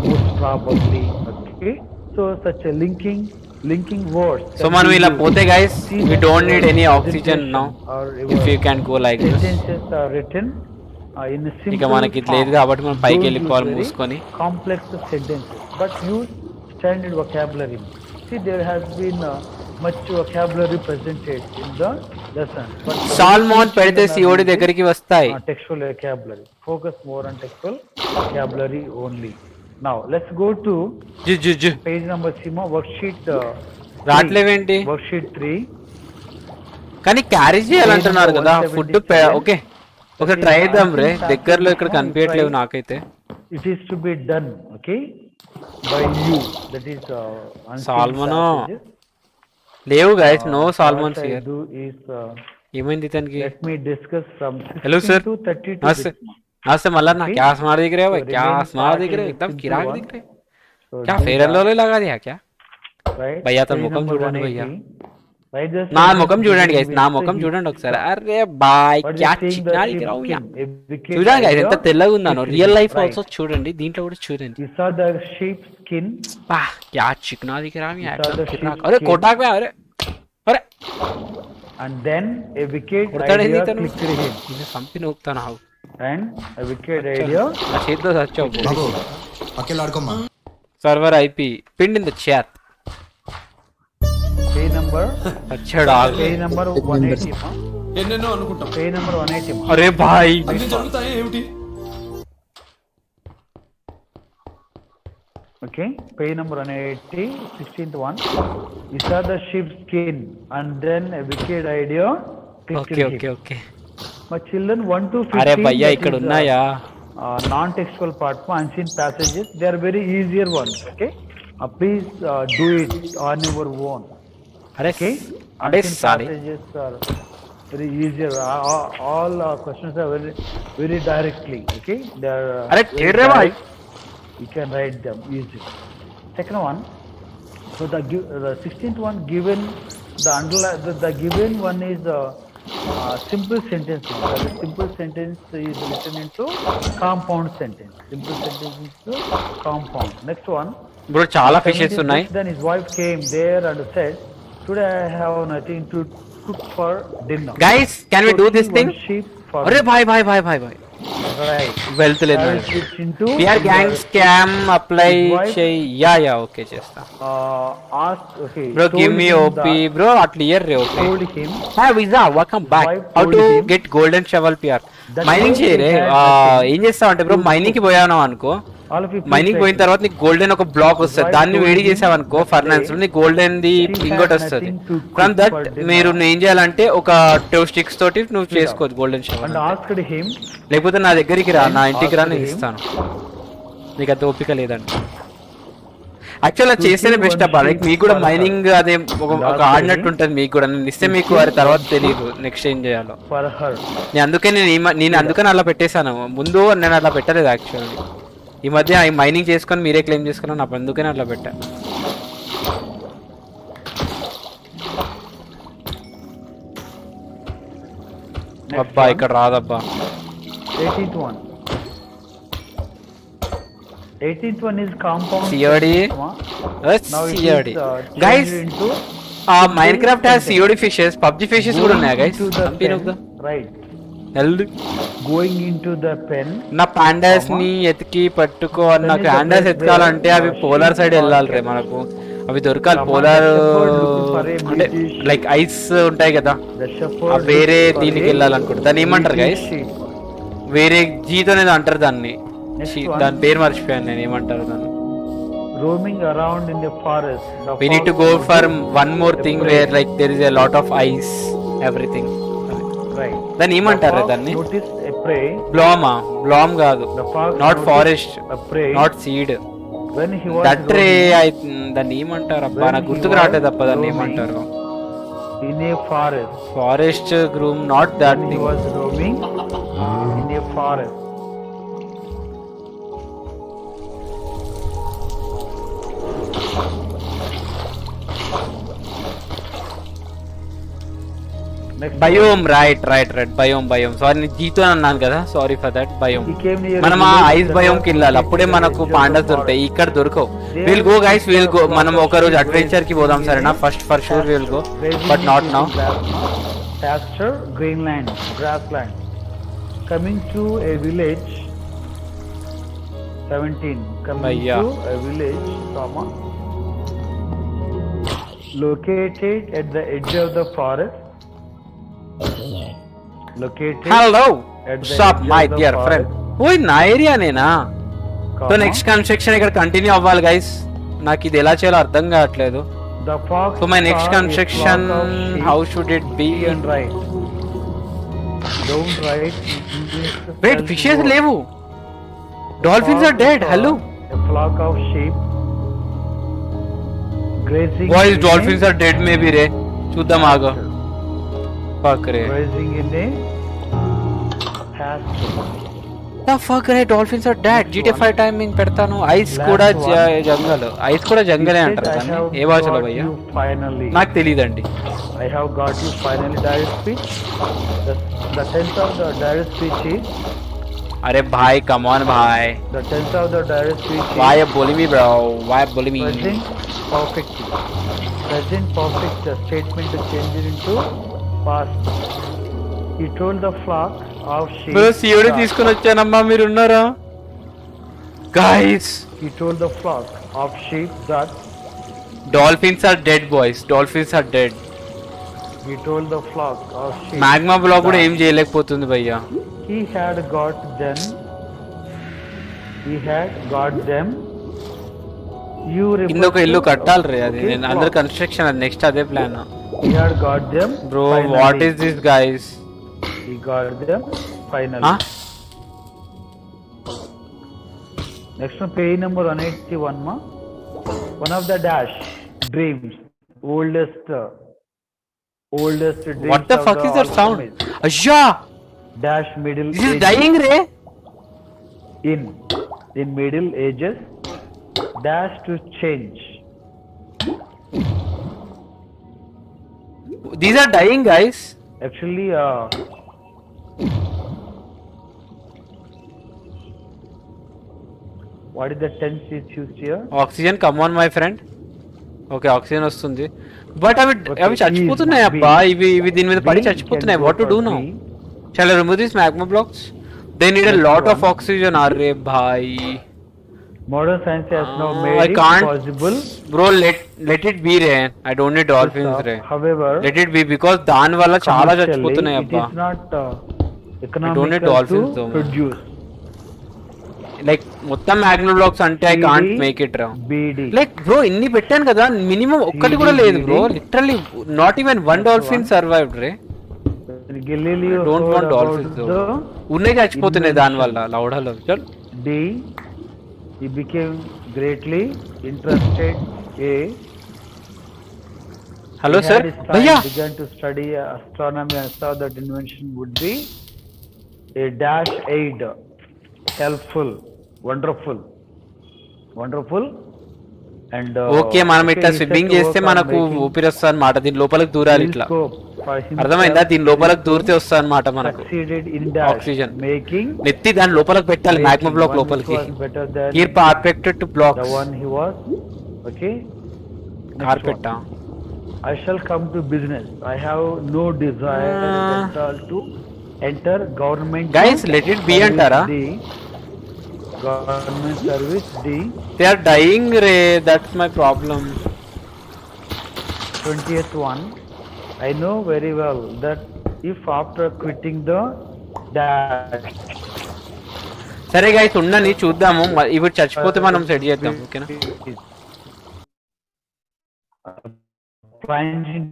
most probably, okay. So such a linking words. So can మనం be ఇలా used. పోతే guys, See we that don't need your any oxygen now. or If your you can go like this. sentences are written in a simple ఇక మనకి ఇది లేదు form. కాబట్టి మనం పైకి Don't వెళ్ళిపోవాలి use very మూసుకొని. complex sentences, but use standard vocabulary. See, there has been much vocabulary presented in the lesson, but Salmon పెడితే సిఓడి దగ్గరికి వస్తాయి. textual vocabulary. Focus more on textual vocabulary only. Now let's go to జు page number Sima worksheet. రావట్లేవేంటి? Worksheet 3. కానీ carry చేయాలంటున్నారు కదా food. Okay ఒకసారి try చేద్దాం రే, దగ్గరలో ఇక్కడ కనిపించట్లేవు నాకైతే. It is to be done, okay, by you. That is unseen Salmon. passages. లేవు guys, no What salmons I here. do is ఏమైంది ఇతనికి? let me discuss from hello 16 sir, to 32 नमस्ते bits. नमस्ते मल्ला ना, Okay. क्या स्मार्ट दिख रहे हो भाई, So क्या remain स्मार्ट part दिख रहे हो, in एकदम 61. किराक दिख रहे. So क्या do fair and that, lovely लगा दिया क्या? right? भैया तो Page मुखम number చూడండి భయ్యా. 180. Write the నా sentence ముఖం చూడండి గైస్, నా with ముఖం the చూడండి hip ఒకసారి. side. అరే బాయ్ What is క్యా saying చిక్నా the దిख रहा हूं sheep यार. skin? A wicked చూడండి గైస్ ఎంత idea. తెల్లగా ఉన్నాను. It real is life right. Also చూడండి, దీంట్లో కూడా చూడండి. You saw the sheep skin బా క్యా చిక్నా దిख रहा हूं यार, saw the एकदम किराक. sheep अरे skin. कोटाक में अरे अरे and then a wicked కొడతాడేంది idea ఇతను? clicked him. ఇది సంపి నూపుతాను ఆవు. And a wicked idea. నా చేతిలో సచ్చావు. బాబు అకేలా ఆడుకోమ్మా. Server IP pin in the chat. Page number. వచ్చాడు ఆగు. Page number 180. Ma. ఎన్నెన్నో అనుకుంటాం, Page number 180. Ma. అరే భాయ్ అన్ని జరుగుతాయి ఏమిటి? Okay. Page number 180. 16th one. You saw the sheep skin and then a wicked idea clicked okay him. Okay okay. My children 1 to 15. అరే భయ్యా that ఇక్కడ is, ఉన్నాయా? non-textual part, unseen passages. They are very easier ones. Okay. Please do it on your own. అరే Okay. అరే Unseen sorry. passages are very easier. All questions are very directly. Okay. They are. అరే very టేరే భాయ్. direct. You can write them easily. Second one. So the 16th one given the given one is simple sentence. The simple sentence is written into compound sentence. Simple sentence into compound. Next one. Bro చాలా fishes ఉన్నాయి. Then his wife came there and said, "Today I have nothing to cook for dinner." Guys can we So do kill this one thing? sheep for అరే భాయ్ భాయ్ భాయ్ భాయ్ భాయ్ right. వెళ్తలేదు. I will switch into PR gang scam apply Wife- చేయి. Yeah okay చేస్తా. ask. Okay. Bro told give me him OP that- bro అట్లా ఇయర్ రే ఓపీ. Told him హా విజా welcome back. Wife how told to him get golden shovel PR. that mining he చేయరే. had nothing ఏం చేస్తావంటే bro, mining కి పోయాను అనుకో, all of you. మైనింగ్ పోయిన తర్వాత నీకు గోల్డెన్ ఒక బ్లాక్ వస్తుంది, Wife దాన్ని told వేడి him చేసావనుకో ఫర్నాన్స్ లో నీకు గోల్డెన్ ది she had ఇంకోటి వస్తుంది. nothing to from cook that for dinner. మీరు ఏం చేయాలంటే ఒక 2 స్టిక్స్ తోటి నువ్వు చేసుకోవచ్చు golden and shovel. asked him. లేకపోతే నా దగ్గరికి రా, నా ఇంటికి రా, నేను asked him ఇస్తాను. నీకు అంత ఓపిక లేదండి. యాక్చువల్ చేస్తేనే బెస్ట్ అబ్బా. లైక్ మీకు కూడా మైనింగ్ అదే ఒక ఆడినట్టు ఉంటుంది మీకు కూడా. నేను ఇస్తే మీకు వారి తర్వాత తెలియదు నెక్స్ట్ ఏం చేయాలో. For her. నేను అందుకని అలా పెట్టేశాను. ముందు నేను అట్లా పెట్టలేదు యాక్చువల్లీ. ఈ మధ్య ఈ మైనింగ్ చేసుకొని మీరే క్లెయిమ్ చేసుకున్నాను, నాకు అందుకని అట్లా పెట్టా. Next అబ్బా one. ఇక్కడ రాదబ్బా. 18th one. 18th one is compound. COD. Now it CRD is changed guys. into Minecraft has COD fishes, PUBG fishes కూడా ఉన్నాయి guys. into the pen, right. Going into the pen. నా pandas ని ఎతికి పట్టుకో అని. నాకు pandas ఎతకాలంటే అవి polar side వెళ్ళాలి రే మనకు. అవి దొరకాలి పోలార్ అంటే లైక్ ఐస్ ఉంటాయి కదా, The shepherd వేరే looks for దీనికి a వెళ్ళాలనుకుంటా. దాన్ని ఏమంటారు little గైస్? sheep. వేరే జీతో అనేది అంటారు దాన్ని. Next one. దాని పేరు మర్చిపోయాను నేను, ఏమంటారు దాన్ని. Roaming around in the forest. The We need to fox go noticed for a one more thing prey. where like there is a lot of ice, everything. Right. దాన్ని ఏమంటారు The fox దాన్ని? noticed a prey. బ్లామా? Blom కాదు, The fox not noticed forest, a prey. Not seed. When he was that ray roaming దాన్ని ఏమంటారు అబ్బా, When నాకు he గుర్తుకు was రావట్లేదు అబ్బా దాన్ని roaming, ఏమంటారు. in a forest. Forest groom, not that When he thing. was roaming in a forest. Next biome, right biome. Sorry నేను జీతో అన్నాను కదా, sorry for that. Biome. He came near మనం ఆ the village ice that biome was కి వెళ్ళాలి, అప్పుడే located మనకు in the pandas forest. దొరుకుతాయి. ఇక్కడ దొరకవు. Will go guys, will go. మనం ఒక రోజు అడ్వెంచర్ కి పోదాం సరేనా? For sure will go, but not now. Pasture, greenland, grassland. Coming to a village. 17. Coming Bhaiya. to a village, comma, located at the edge of the forest. Located hello at the stop edge my of the dear forest. Friend. ఓయ్ నా area నేనా? So next construction ఇక్కడ continue అవ్వాలి guys. నాకు ఇది ఎలా చేయాలో అర్థం కావట్లేదు. The fox so my next saw a construction flock of sheep how should it be? and right. Don't write. Wait, fishes లేవు. Dolphins are dead. Hello A flock of sheep grazing. Boys, in dolphins are dead maybe రే. చూద్దాం ఆగో. Fuck రే. grazing in a pasture. The fuck రే, dolphins are dead. GTA 5 timing పెడతాను. Ice కూడా jungle. Ice కూడా జంగలే అంటారు I దాన్ని. have ఏ భాషలో got భయ్యా? you finally. నాకు తెలియదండి. I have got you finally. Direct speech. The tense of the direct speech is. అరే భాయ్, కమ్ ఆన్ భాయ్. The tense of the direct speech is. Why you bully me, bro? Why you bully me? Present perfect. Present perfect the statement to change it into past. He told the flock of sheep. Bro COD that- తీసుకొని వచ్చానమ్మా, మీరు ఉన్నారా guys? He told the flock of sheep that. Dolphins are dead boys. Dolphins are dead. He told the flock of sheep. Magma block కూడా that ఏం చేయలేకపోతుంది భయ్యా. He had got them. He had got them. You కింద ఒక ఇల్లు కట్టాలి రే. అది Okay, నేను అందరు flock. కన్స్ట్రక్షన్, అది నెక్స్ట్ అదే plan. He had got them. Bro finally. What is this guys? He got them finally. Next one, page number 181 ma. One of the dash dreams, oldest dreams. What the of fuck the is that sound? alchemist. అయ్యా, Dash middle this is ages. Dying రే. In middle ages, dash to change. These are dying guys. Actually, what is the tense is used here? Oxygen, come on my friend. Okay, oxygen వస్తుంది. But అవి Okay, అవి చచ్చిపోతున్నాయి is అబ్బా. B. ఇవి దీని మీద పడి B చచ్చిపోతున్నాయి. can go what to for do now? B. Shall I remove these magma blocks? They need a Next lot of one. oxygen. Arre bhai. Modern science has now I made it can't. possible. Bro, let it be ray. I don't need dolphins ray. However, Let it be because దాని వల్ల చాలా commercially, చచ్చిపోతున్నాయి it అబ్బా. is not don't need economical dolphins to though, man. produce. Like మొత్తం magma blocks అంటే I can't make it రా. BD. Like bro, ఇన్ని పెట్టాను కదా, మినిమం ఒక్కటి కూడా లేదు bro. Literally not even one dolphin survived ray. Galileo don't wrote want about dolphins though. the ఉన్నాయి చచ్చిపోతున్నాయి దాని వల్ల. లౌడాలో చల్. D. He became greatly interested. A. Hello He sir had his time, భయ్యా. began to study astronomy and saw that invention would be a dash aid, helpful, wonderful, and okay, మనం ఇట్లా he set swimming to చేస్తే work on మనకు making ఊపిరి వస్తుంది అనమాట. దీని లోపలికి దూరాలి ఇట్లా. telescope for himself. అర్థమైందా? దీని లోపలికి దూరితే వస్తుంది అనమాట మనకు Succeeded in dash oxygen. making నెత్తి దాని లోపలికి పెట్టాలి, మ్యాగ్మా బ్లాక్ one which లోపలికి. was better than here perfected to the blocks. one he was. Okay. Next carpet. one. I shall come to business. I have no desire at all to enter government. Guys, let it be service antara? D. Government service D. They are dying రే. That's my problem. 20th one. I know very well that if after quitting the dash, సరే guys ఉండని చూద్దాము. ఇవి చచ్చిపోతే మనం set చేద్దాం. ఓకేనా? finding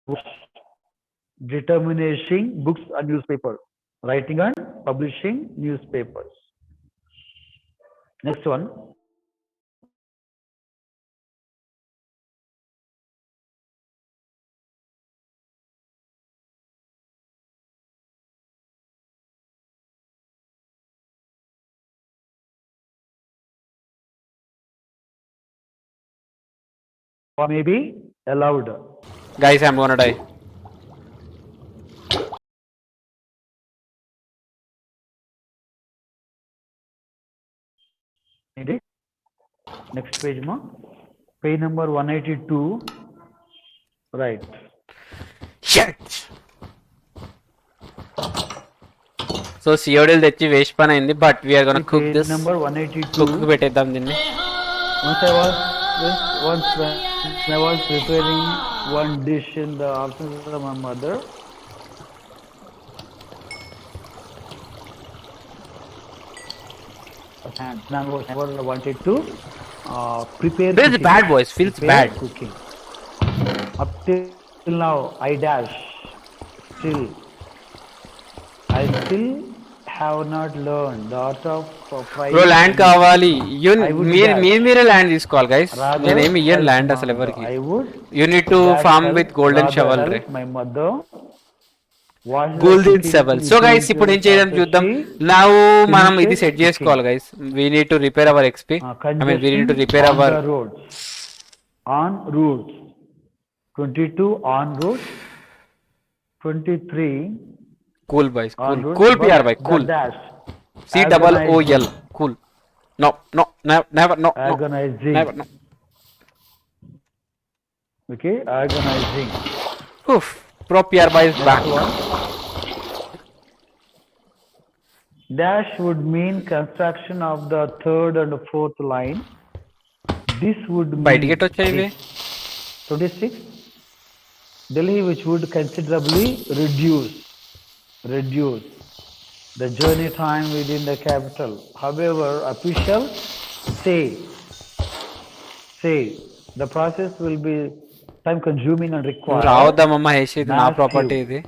books, determining books and newspaper, writing and publishing newspapers. Next one. Or maybe allowed. Guys I'm gonna die. Need it? Next page, ma. Page number 182. Right. So సియోడీలు తెచ్చి వేస్ట్ పని అయింది. But we're gonna cook Page this. number 182. Cook పెట్టేద్దాం దీన్ని. Once when I was preparing one dish in the absence of my mother, and never wanted to prepare. Feels cooking. bad, boys. Feels Prepare bad. cooking. Up till now, I dash. I still have not learned the art of frying. Bro land కావాలి I would dash. మీరే land తీసుకోవాలి guys Rather నేనేమి ఇయ్యను help land my అసలు mother. ఎవరికి I would you need to dash farm help, with golden rather shovel help రే my mother. wash the golden cooking shovel so guys utensils ఇప్పుడు ఏం చేద్దాం of the చూద్దాం sheet. నా మనం ఇది finishes సెట్ చేసుకోవాలి guys we need to repair our XP I mean we need to repair on our the roads. On roads. 22 on roads. 23 cool boys on cool roads. Cool but PR by the cool dash. COOL cool no no never no Agonizing. Never no Okay, agonizing. ఉఫ్ pro PR by is back Next one. Dash would mean construction of the third and fourth line. This would mean బయటికి ఎటు వచ్చాయి ఇవి 26. Delhi, which would considerably reduce the journey time within the capital. However, officials say the process will be time consuming and require రావద్దామమ్మా హేష్ ఇది నా Massive. Property ఇది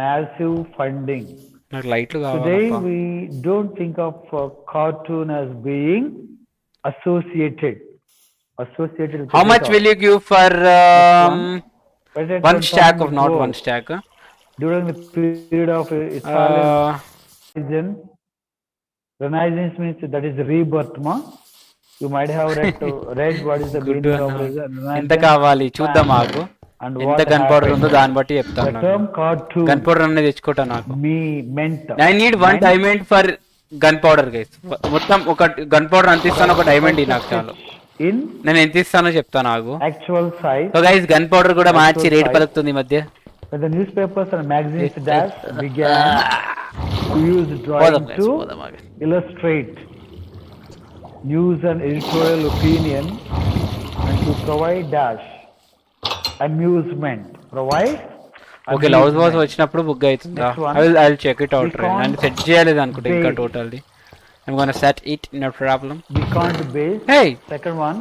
massive funding. నాకు లైట్లు Today కావాలి we don't think of cartoon as being associated with how the much data. Will you give for But at one stock of not growth, one stock during the period of Italian Renaissance means that is rebirth, ma. You might have read what is the good meaning of Renaissance. ఎంత కావాలి చూద్దాం మాకు And ఎంత what gun powder happened. ఉందో దాన్ని బట్టి The చెప్తాను term cartoon gun powder అనేది తెచ్చుకుంటా నాకు meant I need one diamond for gun powder guys మొత్తం ఒక గన్ పౌడర్ అంత ఇస్తాను ఒక డైమండ్ నాకు చాలు in నేను ఎంత ఇస్తానో చెప్తాను నాకు actual size. So guys gun powder కూడా మార్చి రేట్ పలుకుతుంది ఈ మధ్య When the newspapers and magazines dash began to use drawing పోదాం guys, to పోదాం ఆగండి. illustrate news and editorial opinion and to provide dash amusement. Okay love boss వచ్చినప్పుడు book అవుతుందా Next one. I will check it out We can't and set చేయలేదు అనుకుంటా ఇంకా base. Totally I'm gonna set it no problem We can't base. Hey Second one,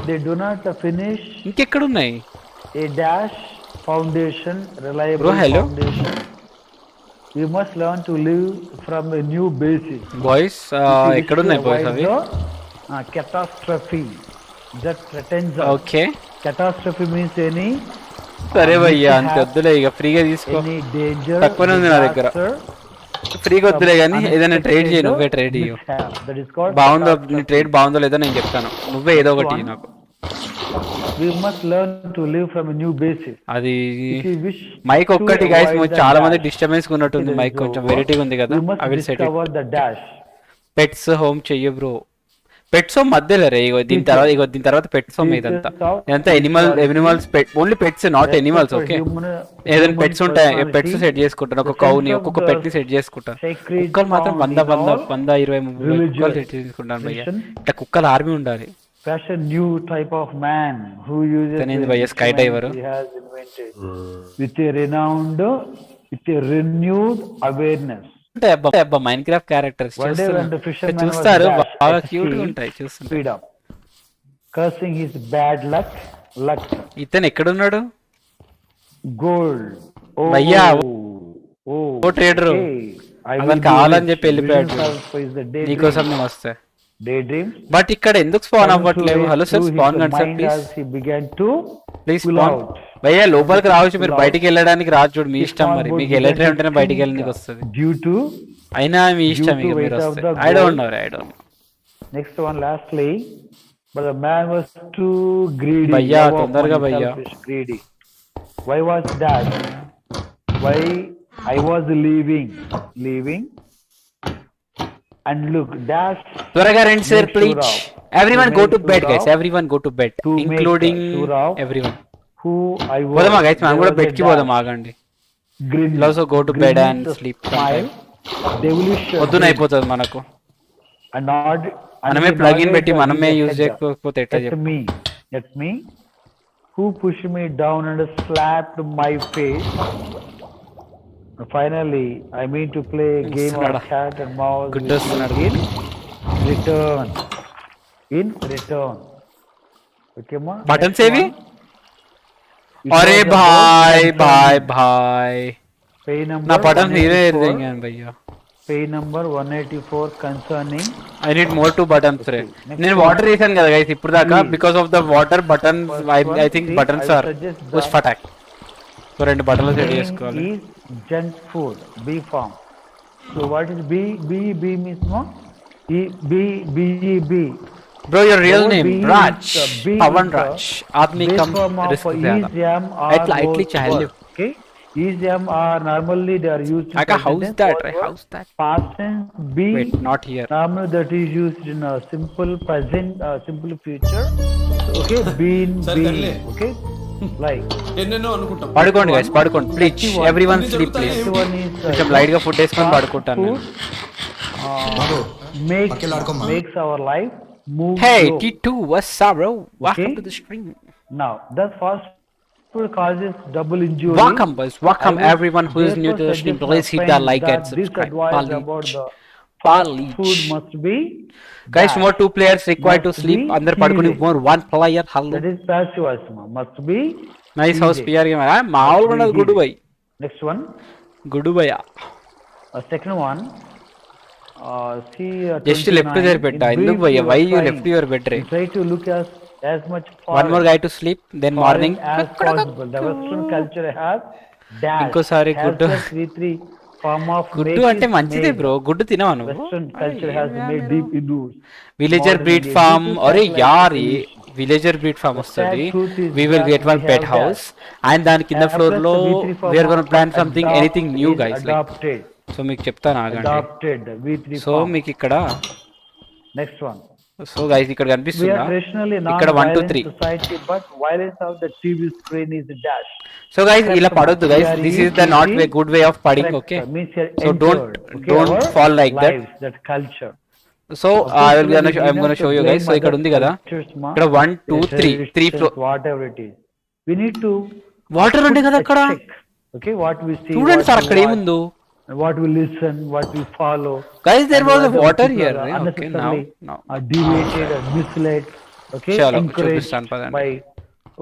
they do not finish ఇంకెక్కడ ఉన్నాయి a dash foundation, reliable Bro, hello. foundation. We must learn to live from a new basis. Boys If you wish ఎక్కడ to ఉన్నాయి boys avoid అవి the, catastrophe that threatens us. Okay Catastrophe means any సరే భయ్యా అంత వద్దులే ఇక ఫ్రీగా తీసుకో any danger, తక్కువనే ఉంది నా దగ్గర. disaster, ఫ్రీగా వద్దులే కానీ ఏదైనా ట్రేడ్ చేయి నువ్వే trade ఇయ్యు mishap. That is called బాగుందో నీ catastrophe. ట్రేడ్ బాగుందో లేదో నేను చెప్తాను నువ్వే ఏదో ఒకటి ఇయ్యి నాకు We must learn to live from a new basis. అది If we wish mic to ఒక్కటి గైస్ avoid the చాలా మంది dash, డిస్టర్బెన్స్ ఉన్నట్టుంది it is మైక్ కొంచెం over. వెరైటీగా ఉంది కదా We must I will set discover the dash. Pets home చెయ్యి బ్రో పెట్స్ హోమ్ మధ్యలో రే దీని తర్వాత పెట్స్ హోమ్ ఇదంతా animals only pets not animals okay ఏదైనా పెట్స్ ఉంటాయి పెట్స్ సెట్ చేసుకుంటాను ఒక కౌని ఒక్కొక్క పెట్ ని సెట్ చేసుకుంటాను కుక్కలు మాత్రం 120 కుక్కలు సెట్ చేసుకుంటాను భయ్య ఇట్లా కుక్కల ఆర్మీ ఉండాలి Fashion new type of man who uses Then in the the way, skydiver. instruments he has invented with a renewed awareness. అంటే అబ్బా Minecraft characters One day when the fisherman was చూస్తారు dashed బాగా at cute గా sea, ఉంటాయి చూస్తుంటే speed up, cursing his bad luck. ఇతను ఎక్కడున్నాడు Gold. Oh, భయ్యా, oh, oh trader okay. I అతను will be కావాలని rich. చెప్పి వెళ్ళిపోయాడు Visions also is the daydream. నీకోసం నేను వస్తే Daydream. బట్ ఇక్కడ ఎందుకు స్పాన్ Come అవ్వట్లేవు through hello sir his spawn కండి sir mind please as he began to please pull spawn out. భయ్యా లోపలికి రావచ్చు మీరు Pull out. బయటికి వెళ్ళడానికి రాదు చూడు మీ His ఇష్టం spawn మరి would మీకు begin ఎలక్ట్రీ to ఉంటేనే బయటికి sink వెళ్ళడానికి వస్తుంది due to అయినా మీ ఇష్టం Due ఇక to మీరు weight of వస్తే the I don't gold. No I don't next one lastly, but the man was too greedy. Bhaiya, love of తొందరగా money, bhaiya. selfish, greedy. Why was that? Why I was leaving and look dash త్వరగా రండి sir make please sure of- everyone to go make to bed sure guys of- everyone go to bed to make including sure of everyone who I was. పోదామా guys మనం కూడా There was a bed కి పోదాం dash. ఆగండి Grin. Also go to Grin bed means and a sleep smile, devilish పొద్దున grin. అయిపోతుంది మనకు And nod, and మనమే he ప్లగ్ ఇన్ nodded పెట్టి and మనమే he యూజ్ said, చేయకపోతే ఎట్లా at చెప్పు me, who pushed me down and slapped my face. Finally, I mean to play a game of వస్తున్నాడా? cat and mouse good with you వస్తున్నాడు again. return. In return. Okay, ma. Button Next saving? one. It अरे was about भाई भाई concerning. भाई Page number నా button మీరే 184. ఎదిరింగాను భయ్యా Page number 184 concerning. I need more two buttons రే Next నేను one. వాటర్ వేసాను కదా గైస్ ఇప్పుడు దాకా Please. Because of the water button First I one, think see, buttons I will or suggest push that ఫటాక్ so రెండు బటన్లు set name చేసుకోవాలి is junk food. B form. So what is B? B means no? E B B E B. Bro your real Our name B is, Raj B Pawan is the राज आदमी base come form of risk ज्यादा ESM or इट्ला Italy both चाहे words, okay? ESM are normally they are used in I got house present that tense, right both house that past tense. B wait not here normally that is used in a simple present, simple future. Okay, been, Sir, be, Karle. okay, like. ఎన్నెన్నో అనుకుంటాం పడుకోండి guys పడుకోండి please everyone sleep please Next one is కొంచెం light గా food వేసుకొని fast పడుకుంటాను food, Babu makes పక్కెళ్ళి ఆడుకోమ్మా. makes our life move Hey slow. T2 what's up bro welcome Okay. to the stream Now, the fast food causes double injury. welcome boys welcome I would everyone who is new to the therefore stream suggest please my hit that friends like and that subscribe this advice about Palich. the fast Palich. food must be guys that. more two players required to Must sleep be అందరు పడుకుని heated. more one player hello That is passive asthma. Must be nice house heated. PR game మామూలుగా ఉండదు Heated. Good bye Next one. Good bye Second one. See. Just left 29. దగ్గర పెట్టా In ఎందుకు brief, భయ్యా you why are you trying. Left your bed రే You try to look as much one more foreign- guy to sleep then foreign morning as possible. The Western culture has dash. ఇంకోసారి has గుడ్డు the three form of గుడ్డు make అంటే is మంచిదే made. Bro గుడ్డు తినవా నువ్వు Western culture has made deep indoors. Villager Modern breed India. Farm This is అరే satellite యార్ solution. Villager breed farm The వస్తుంది sad truth is we will that get one we pet have house and దాని కింద Plus floor the లో V3 form we're gonna of plan something adopt anything new is guys like adopted. So మీకు చెప్తాను ఆగండి Adopted. V3 so form. మీకు ఇక్కడ Next one. So guys ఇక్కడ We కనిపిస్తుందా are traditionally ఇక్కడ 1 2 non-violent 3 society, but violence of the TV screen is dash. So guys ఇలా పడొద్దు guys We are this is the not way good way of padding correct, okay means you are So don't- entered, okay, don't our fall like that. lives, that culture. So I will I'm gonna show you blame guys so ఇక్కడ other ఉంది కదా cultures, ma. ఇక్కడ 1 2 3 3 Traditions, floor whatever it is. We need to water ఉండే కదా put a అక్కడ check, okay, what we see, చూడండి what sir we అక్కడ watch, ఏముందో what we listen, what we follow. Guys, there and was a whether water people here, are right? Okay, unnecessarily, now. deviated or misled, okay, Chalo, encouraged చూపిస్తాను పదండి. by,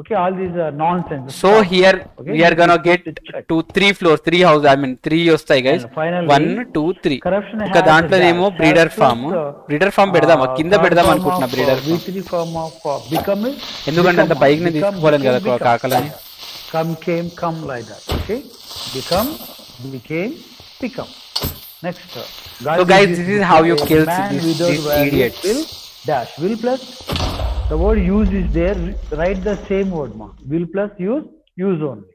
okay, all these are nonsense. So Stop. Here Okay, we're gonna we get need to check. 2 3 floors 3 house I mean 3 వస్తాయి guys And finally, 1 2 3 corruption ఒక has దాంట్లో a ఏమో dash. Breeder Has farm plus, breeder farm పెడదామా కింద third పెడదాం form అనుకుంటున్నా of, breeder farm V3 form of becoming. ఎందుకంటే అంత become, పైకి నేను become, తీసుకోలేను కదా became, కాకలని come, came, come like that. Okay, become, became, become. Next. So guys, this is how you a kill man these without values idiots. Will dash. Will plus the word use is there. Write the same word, ma. Will plus use only.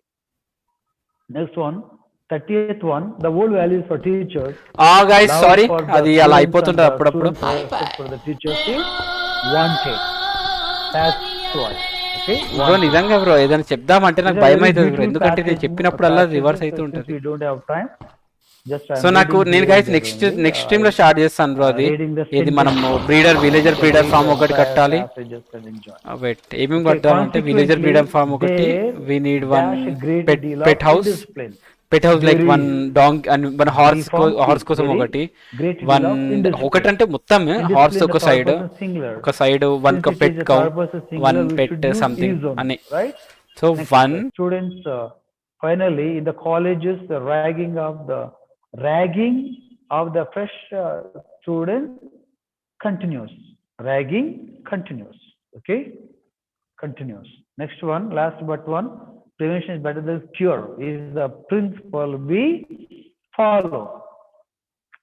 Next one, 30th one. The word values for teachers. ఆ guys Love sorry for the అది అలా students అయిపోతుంటది and the అప్పుడప్పుడు students' respect for the teachers is wanted. That's why. Okay. Bro నిజంగా bro ఏదైనా చెప్దామంటే నాకు These are భయం very అవుతుంది bro beautiful ఎందుకంటే నేను passages, చెప్పినప్పుడల్లా passages, రివర్స్ but అవుతూ since ఉంటుంది we don't have time, just I'm so నాకు reading నేను here guys that next only. Next stream లో స్టార్ట్ చేస్తాను బ్రో అది reading the ఇది sentence. మనము బ్రీడర్ విలేజర్ బ్రీడర్ ఫామ్ ఒకటి కట్టాలి Passages and enjoy. వెయిట్ ఏమేమి Okay, కట్టాలంటే విలేజర్ consequently, బ్రీడర్ ఫామ్ ఒకటి there we need one dash a great pet deal pet of house indiscipline. Pet house like There one is dog and one horse form horse కోసం very ఒకటి great deal one of indiscipline. ఒకటంటే మొత్తం horse Indiscipline, ఒక the side third person singular. ఒక side one Since it pet is a cow third person singular, one we pet should use something is only, అని right? So Next, one students, finally, in the colleges, the ragging of the fresh students continues. Ragging continues. Okay, continues. Next one, last but one. Prevention is better than cure. Is the principle we follow.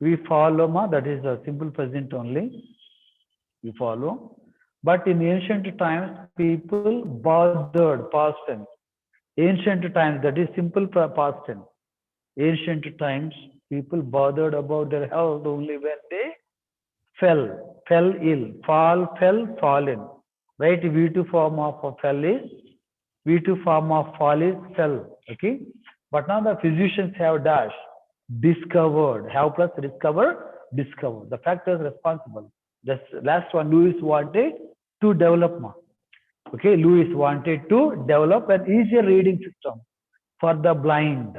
We follow, ma. That is a simple present only. We follow. But in ancient times, people bothered past tense. Ancient times, that is simple past tense. Ancient times, people bothered about their health only when they fell ill. Fall, fell, fallen. Right? V2 form of fell is, V2 form of fall is fell. Okay? But now the physicians have dash, discovered, have plus discover. The factors responsible. The last one, Lewis wanted to develop more. Okay, Lewis wanted to develop an easier reading system for the blind.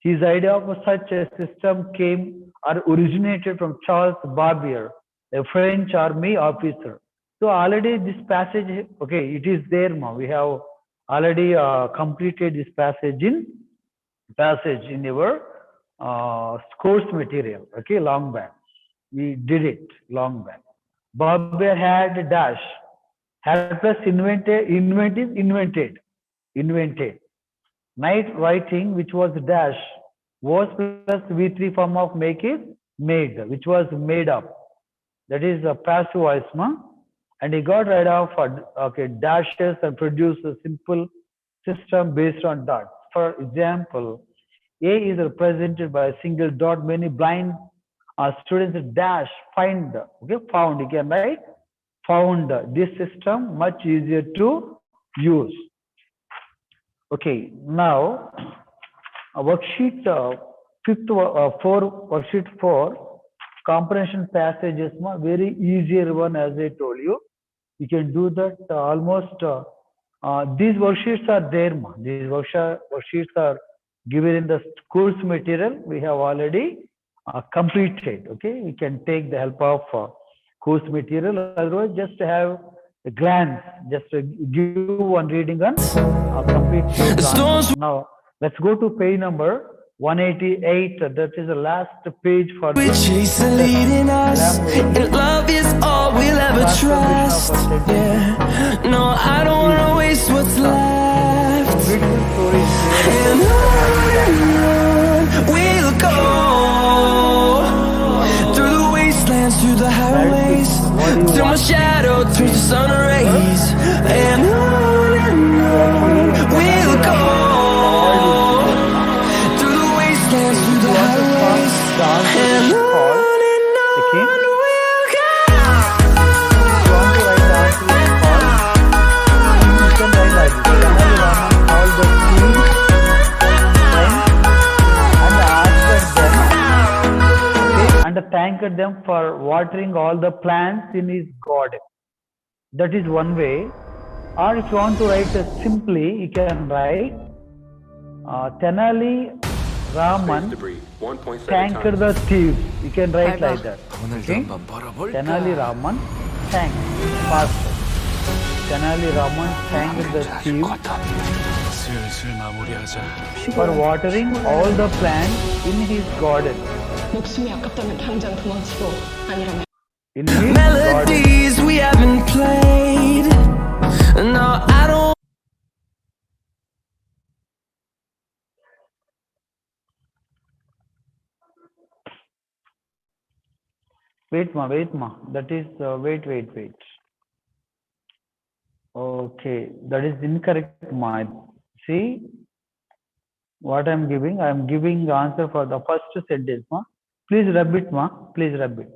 His idea of such a system came or originated from Charles Babbage, a French army officer. So already this passage, okay, it is there, ma. We have already completed this passage in our course material. Okay, long back. We did it long back. Bob had dash. Had plus invented. Night writing, which was dash, was plus V3 form of make is made, which was made up. That is a passive voice, ma. And he got rid of dashes and produced a simple system based on dots. For example, A is represented by a single dot. Many blind students dash find. Okay, found. You can write found. This system much easier to use. Okay, now worksheet worksheet 4 comprehension passages, very easier one, as I told you. You can do that almost. These worksheets are there. These worksheets are given in the course material. We have already completed. Okay, we can take the help of course material. Otherwise, just have a glance, just give one reading and complete. Now, let's go to page number 188. That is the last page for we chase the leading us, and love is all we'll ever trust. Yeah, no, I don't wanna waste what's left. And on we'll go through the wastelands, through the highways, till my shadow turns to sun rays. And on we'll go. And on we'll go. And thanked them for watering all the plants in his garden. That is one way. Or if you want to write it simply, you can write Tenali Raman thanked the thieves. You can write like that. Okay? Tenali Raman thanked. Faster. Tenali Raman thanked the thieves for watering all the plants in his garden. 목숨이 아깝다면 당장 도망치고 아니라면 In his garden. Melodies we haven't played. No, I don't. Wait, ma. That is, wait. Okay, that is incorrect, ma. See, what I am giving the answer for the first sentence, ma. Please rub it, ma. Please rub it.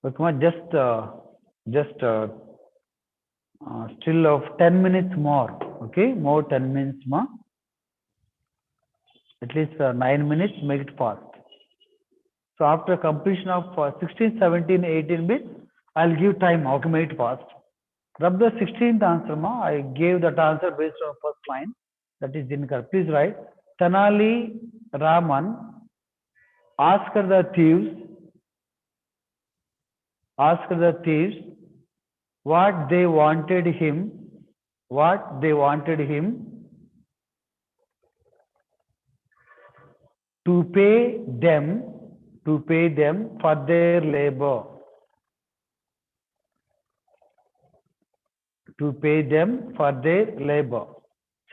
Okay, ma. Just still of 10 minutes more. Okay, more 10 minutes, ma. At least 9 minutes. Make it fast. So after completion of 16, 17, 18 bits, I'll give time. Okay, make it fast. Rub the 16th answer, ma. I gave that answer based on first line. That is incorrect. Please write. Tenali Raman asked the thieves what they wanted him to pay them for their labor. To pay them for their labor.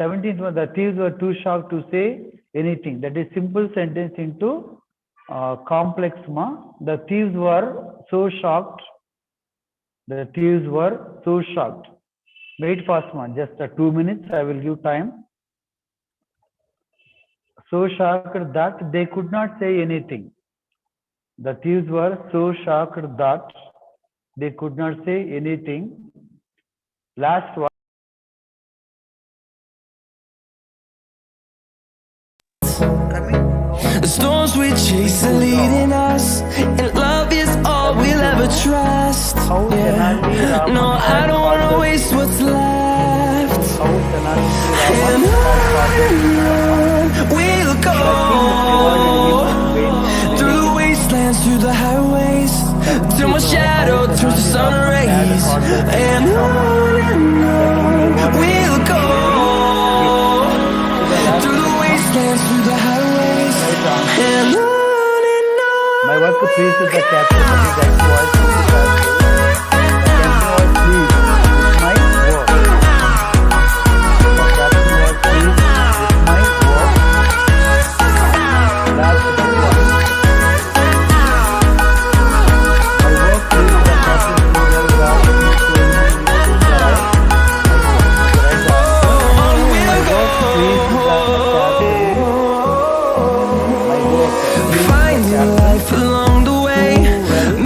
17th one, the thieves were too shocked to say anything. That is simple sentence into complex, ma. The thieves were so shocked. Make it fast, ma. Just 2 minutes. I will give time. So shocked that they could not say anything. The thieves were so shocked that they could not say anything. Last one. The storms we chase are leading us, and love is all we'll ever trust. Yeah. No, I don't wanna waste what's left. And on we'll go through the wastelands, through the highways. and on we'll go through the wastelands, through the highways, and on. My work pleases the captain of his ex-wife to the castle. The captain was pleased with my work. Last one. My work pleased the captain to the God who told me to fly. My work pleased the captain. My work Finding life along the way,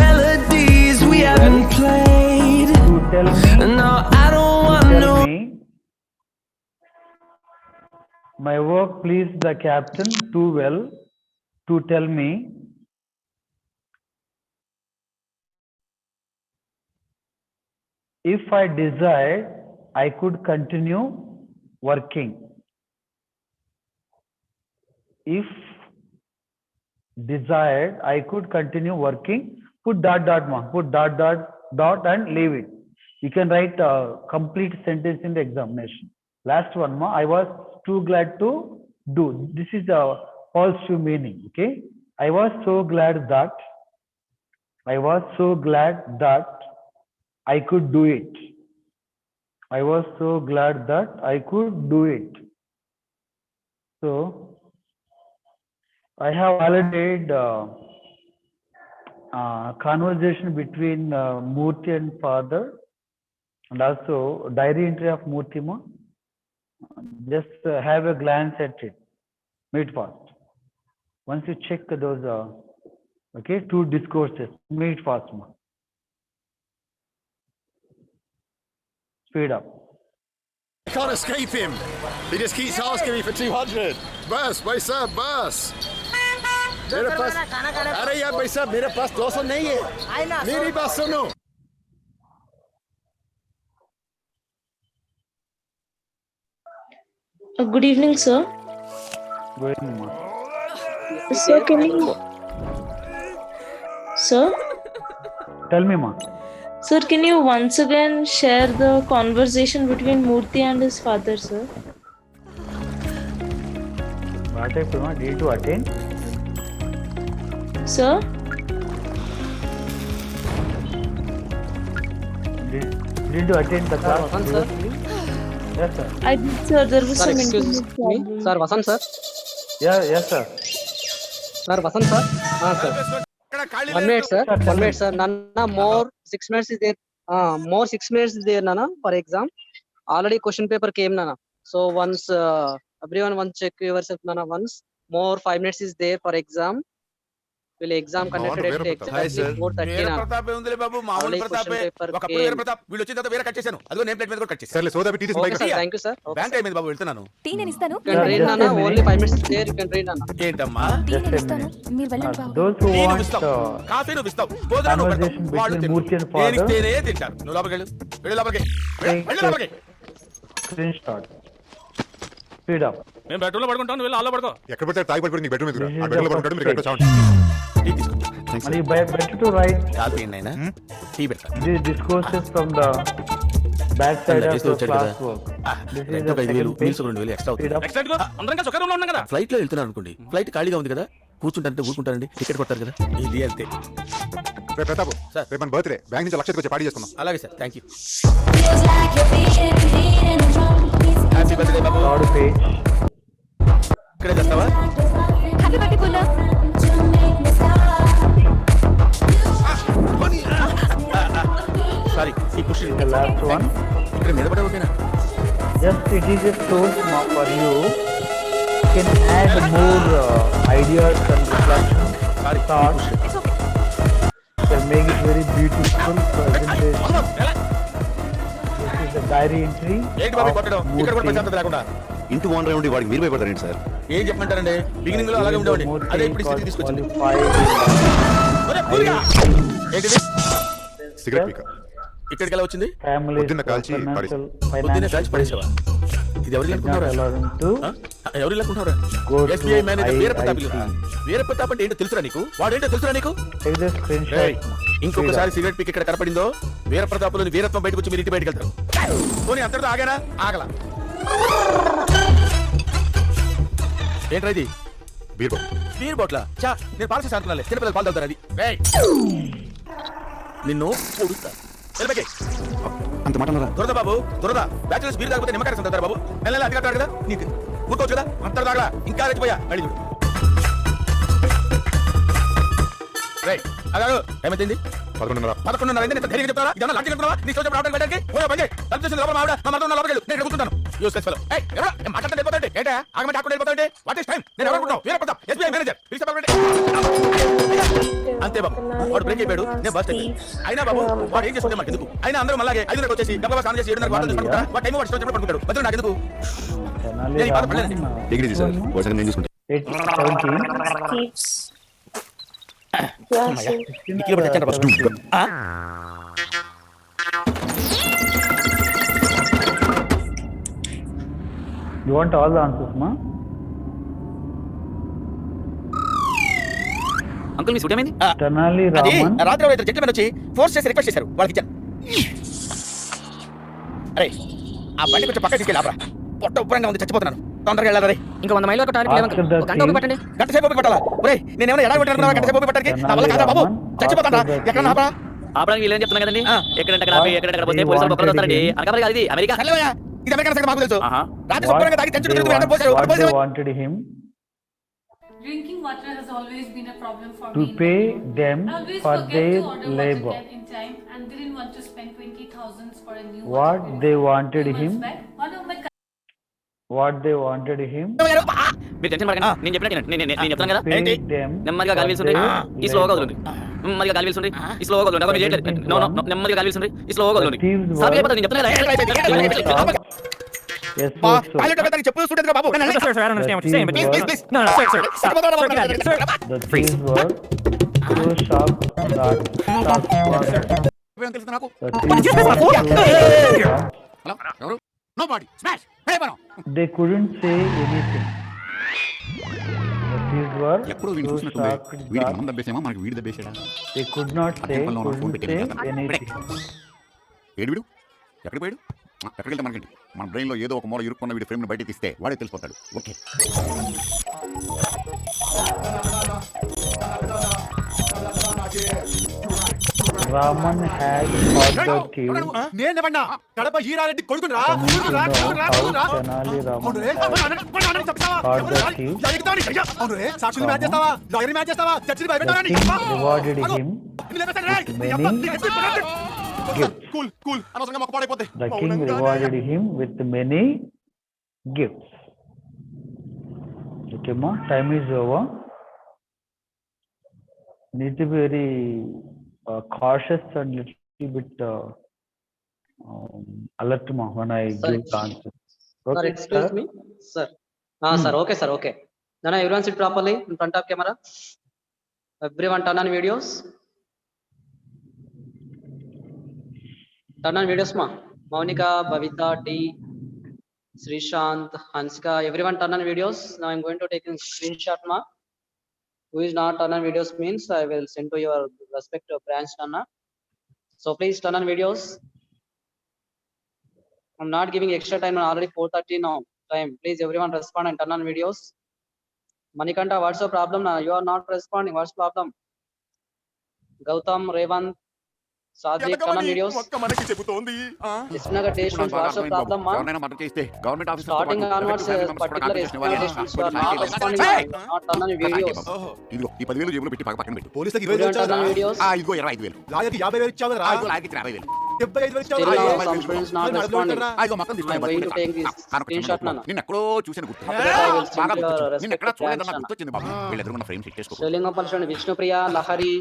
melodies we haven't played. to tell me. No, I don't want no. Tell me. My work pleased the captain too well to tell me. If I desired, I could continue working. If desired, I could continue working. Put dot dot ma. Put dot dot dot and leave it. You can write a complete sentence in the examination. Last one ma. I was too glad to do. This is a positive meaning. Okay. I was so glad that. I was so glad that I could do it. I was so glad that I could do it. So I have already conversation between Murthy and father, and also diary entry of Murthy ma. Just have a glance at it. Meet fast. Once you check those, okay, two discourses. Meet fast ma. Speed up. I can't escape him. He just keeps asking me for 200. बस भाई साहब बस. मेरे पास अरे यार भाई साहब मेरे पास 200 नहीं है. मेरी बात सुनो. Good evening, sir. Good evening, ma. Sir, can you... Sir? Tell me, ma. Sir, can you once again share the conversation between Murthy and his father, sir? What type, ma? Did you attend? Sir? Did you attend the class? Previously? Yes, sir. I did, sir. There was some internet me, problem. sir, Vasant sir. Yes, sir. Sir, Vasant sir. Sir. 1 minute, sir. 1 minute, sir. Nana, more 6 minutes is there. More 6 minutes is there, Nana, for exam. Already question paper came, Nana. So once everyone once check yourself, Nana. Once more 5 minutes is there for exam. Will exam conducted at exactly 4:30 na. Pratap ఉందిలే బాబు మామూలు ప్రతాపే ఒకప్పుడు వేరే ప్రతాప్ వీళ్ళు వచ్చిన తర్వాత వేరే cut చేశాను అదిగో నేమ్ ప్లేట్ మీద కూడా కట్ చేశాను సర్లే సోదా బిట్టి తీసి Okay, bike sir. Thank you, sir. Okay, bank sir. అయిపోయింది బాబు వెళ్తున్నాను టీ నేను ఇస్తాను You can read, Just Nana. a minute. Only 5 minutes is there. You can read, Nana. ఏంటమ్మా టీ Just నేను a ఇస్తాను minute. మీరు వెళ్ళండి బాబు Those who టీ నువ్వు want ఇస్తావు కాఫీ నువ్వు ఇస్తావు భోజనం నువ్వు conversation పెడతావు వాళ్ళు between Murthy and తింటారు father. తేనే తింటారు నువ్వు లోపలికి వెళ్ళు వెళ్ళు లోపలికి వెళ్ళు లోపలికి screenshot. Speed up. మేము బెడ్రూమ్ లో పడుకుంటాం నువ్వు వెళ్ళి హాల్లో పడుకో ఎక్కడ పడితే తాగి పడిపోయి నీకు బెడ్రూమ్ ఎదురు This is ఆ బెడ్రూమ్ the పడుకుంటే మీరు first ఎక్కడ చావండి టీ తీసుకో And you better to write coffee ఏంటైనా టీ పెడతా these discourses from the back side of చేస్తూ the వచ్చాడు కదా classwork. This is rent the ఒక 5,000 second page. మీల్స్ ఒక 2,000 ఎక్స్ట్రా Speed up. అవుతుంది అందరం కలిసి ఒకే రూమ్ లో ఉన్నాం కదా ఫ్లైట్ లో వెళ్తున్నాను అనుకోండి ఫ్లైట్ ఖాళీగా ఉంది కదా కూర్చుంటారంటే ఊరుకుంటారండి టికెట్ కొడతారు కదా ఇది అంతే రేపు ప్రతాప్ సార్. రేపు మన బర్త్డే బ్యాంక్ నుంచి లక్షకి వచ్చి పార్టీ చేసుకుందాం. అలాగే sir thank you happy birthday Babu Third page. ఇక్కడే చేస్తావా హ్యాపీ బర్త్డే పుల్ల సారీ ఈ పుష్ The last one. ఇక్కడ మీద పడే ఓకేనా Just it is a source for you. You can add more ideas and reflections, Sorry. thoughts. You can make it very beautiful presentation. This is the diary entry. ఏంటి బాబు of కొట్టడం ఇక్కడ కూడా Murthy. ప్రశాంతత లేకుండా ఇంటి ఓనర్ ఉండి వాడికి మీరు భయపడతారండి సార్? ఏం చెప్పమంటారండి బిగినింగ్ లో అలాగే ఉండేవాడి Murthy అదే ఇప్పుడు got స్థితి తీసుకొచ్చింది qualified ఒరే, పూరిగా! ఏంటిది సిగరెట్ పీక ఇక్కడికి ఎలా వచ్చింది family, పొద్దున్న కాల్చి financial, పొద్దున్నే financial కాల్చి పడేసావా ఇది ఎవరు అనుకుంటున్నారా? ఎవరు అనుకుంటున్నారా? Go to SBI manager Veera Pratap IIT. Veera Pratap అంటే ఏంటో తెలుసురా నీకు? వాడేంటో తెలుసురా నీకు? Take the screenshot. ఏయ్, ఇంకొకసారి సిగరెట్ పీక్ ఇక్కడ కనపడిందో వీరప్రతాపులోని వీరత్వం బయటకు వచ్చి మీరు ఇంటి బయటకు వెళ్తారు. పోనీ అంతటితో ఆగానా? ఆగల. ఏంట్రా ఇది? బీర్ బాట్ల చా నేను పాలసీ అనుకున్నాలే చిన్నపిల్లలు పాలు తాగుతారు అది. ఏయ్, నిన్ను పొడుస్తా. వెళ్ళబెక్కే. అంత మాట దొరద బాబు దొరద బ్యాచులర్స్ బీర్ తాగిపోతే నిమ్మకాయ సంతారు బాబు. నెల అది కట్టాడు కదా నీకు ఊరుకోవచ్చు కదా. అంత తాగలా ఇంకా రెచ్చిపోయా మళ్ళీ చూడు. అదే ఏమైంది? 11:30 అయింది. నేను ధైర్యంగా చెప్తారా? ఇదన్నా లాంటి చెప్తావా? నీ సోచం రావడానికి వెళ్ళడానికి పోయా పని చేయి. తలుపు చేసిన లోపల మావిడ నా మనతో లోపలికి వెళ్ళు. నేను ఇక్కడ కూర్చుంటాను. Useless fellow. ఏయ్ ఎవరా మాట్లాడతాను వెళ్ళిపోతాంటే ఏంటా ఆగమంటే ఆకుండా వెళ్ళిపోతాంటే వాట్ ఇస్ టైం? నేను ఎవరు అనుకుంటావు? Veera Pratap SBI manager. అంతే బాబు వాడు బ్రేక్ అయిపోయాడు. నేను బస్ అయినా బాబు వాడు ఏం చేస్తుంటే మనకి ఎందుకు? అయినా అందరూ అలాగే 5:30 వచ్చేసి డబ్బా స్నానం చేసి 7:30 వాటర్ పడుకుంటారా? వాడు టైం వాడు ఇష్టం వచ్చినప్పుడు పడుకుంటాడు. మధ్యలో నాకు ఎందుకు? నేను ఈ బాధ పడలేను. డిగ్రీ సార్ వర్షం నేను చూసుకుంటా. 17. Yeah, sir. You want all the answers, ma? Uncle me suit ఏమైంది? Tenali అది Raman. రాత్రి ఎవరైతే జెంట్మెన్ వచ్చి ఫోర్స్ చేసి రిక్వెస్ట్ చేశారు వాళ్ళకి ఇచ్చాను. అరే ఆ బండి కొంచెం పక్కకి తీసుకెళ్ళి ఆపరా. పొట్ట ఉబ్బరంగా ఉంది చచ్చిపోతున్నాను. తొందరగా వెళ్ళాలి. ఇంకా 100 మైళ్ళు ఒక టార్గెట్ లేవు. గంట ఓపి పట్టండి. గంట సేపు ఓపి పట్టాలా? ఒరేయ్ నేను ఏమైనా ఎడా కొట్టాను గంట సేపు ఓపి పట్టడానికి నా వల్ల కాదా బాబు? చచ్చిపోతాడా? ఎక్కడ ఆపరా? ఆపడానికి వీళ్ళేం చెప్తున్నా కదండి. ఎక్కడంటే అక్కడ ఆపి ఎక్కడంటే పోతే పోలీసులు పక్కన వస్తారండి. అనగా ఇది అమెరికా. హలోయా ఇది అమెరికా సంగతి మాకు తెలుసు. రాత్రి శుభ్రంగా తాగి తెంచుడు తిరుగుతూ వెంట పోశారు. What they wanted him Drinking water has always been a problem for to me. pay them I always for forget their to order labor. water can in time and didn't want to spend 20,000 for a new What water they purifier. wanted 2 months him. back, one of my What they wanted him మీరు tension పడకండి. నేను చెప్పినట్టు నేను చెప్తాను కదా. pay ఏంటి? them నెమ్మదిగా గాలి వీల్చుండ్రి. ఈ స్లోగా వదలండి. నెమ్మదిగా గాలి వీల్చుండ్రి. ఈ స్లోగా వదలండి. అక్కడ చేయట్లేదు. నో నో నెమ్మదిగా గాలి వీల్చుండ్రి. ఈ స్లోగా వదలండి. సార్ అయిపోతుంది నేను చెప్తాను కదా. Yes, పైలట్ పెద్దకి చెప్పు చూడండి బాబు. the thieves were so sharp that they couldn't say anything. The thieves were so sharp that they could not say, couldn't say anything. ఏడు వీడు ఎక్కడికి పోయాడు? ఎక్కడికి వెళ్తే మనకండి మన బ్రెయిన్ లో ఏదో ఒక మూల ఇరుక్కున్న వీడి ఫ్రేమ్ బయట తీస్తే వాడే తెలిసిపోతాడు. Okay Raman had caught the thief. నేనేమన్నా కడప హీరారెడ్డి కొడుకుని రా. Tenali Raman had caught the thief. సాక్షులు మ్యాచ్ చేస్తావా? లాయర్ మ్యాచ్ చేస్తావా? చర్చిని The భయపెట్టావా? king rewarded him cool cool అనవసరంగా మొక్క పాడైపోతే. The king rewarded him with many gifts. Okay, ma, time is over. Need to be very cautious and little bit alert, ma, when I give the answer. Sir, Okay, excuse me, sir. Sir, okay, sir, okay. Now everyone sit properly in front of camera. Everyone turn on videos. Turn on videos, ma. Monica, Bhavita, D, Srishant, Hanska, everyone turn on videos. Now I'm going to take a screenshot, ma. Who is not turn on videos means I will send to your respective branch, Nana. So please turn on videos. I'm not giving extra time, already 4:30 now time. Please everyone respond and turn on videos. Manikanta, what's the problem now? You are not responding. What's the problem? Gautam, Revant, Sadhik, turn on videos. Isnagar Deshmukh, what's the problem, ma? ఎవరైనా murder చేస్తే government officer Starting onwards, particular explanations you are not responding. Not turn on videos. ఇదిగో ఈ 10,000 జేబులో పెట్టి పక్కన పెట్టు. పోలీసులకు You don't turn on videos. ఇదిగో 25,000. లాయర్కి 50,000 ఇచ్చావు కదా. లాయర్కి 50,000. 75,000 ఇచ్చావు Still కదా. some friends not responding. ఇదిగో మొత్తం I'm going to take this screenshot, Nana. నిన్న ఎక్కడో చూసిన గుర్తు. I will send బాగా your గుర్తొచ్చింది. నిన్న ఎక్కడ respective చూడలేదన్న branch, గుర్తొచ్చింది బాబు. వీళ్ళ ఎదురున్న ఫ్రేమ్ సెట్ చేసుకో. Shalingapalli, Vishnupriya, Lahari,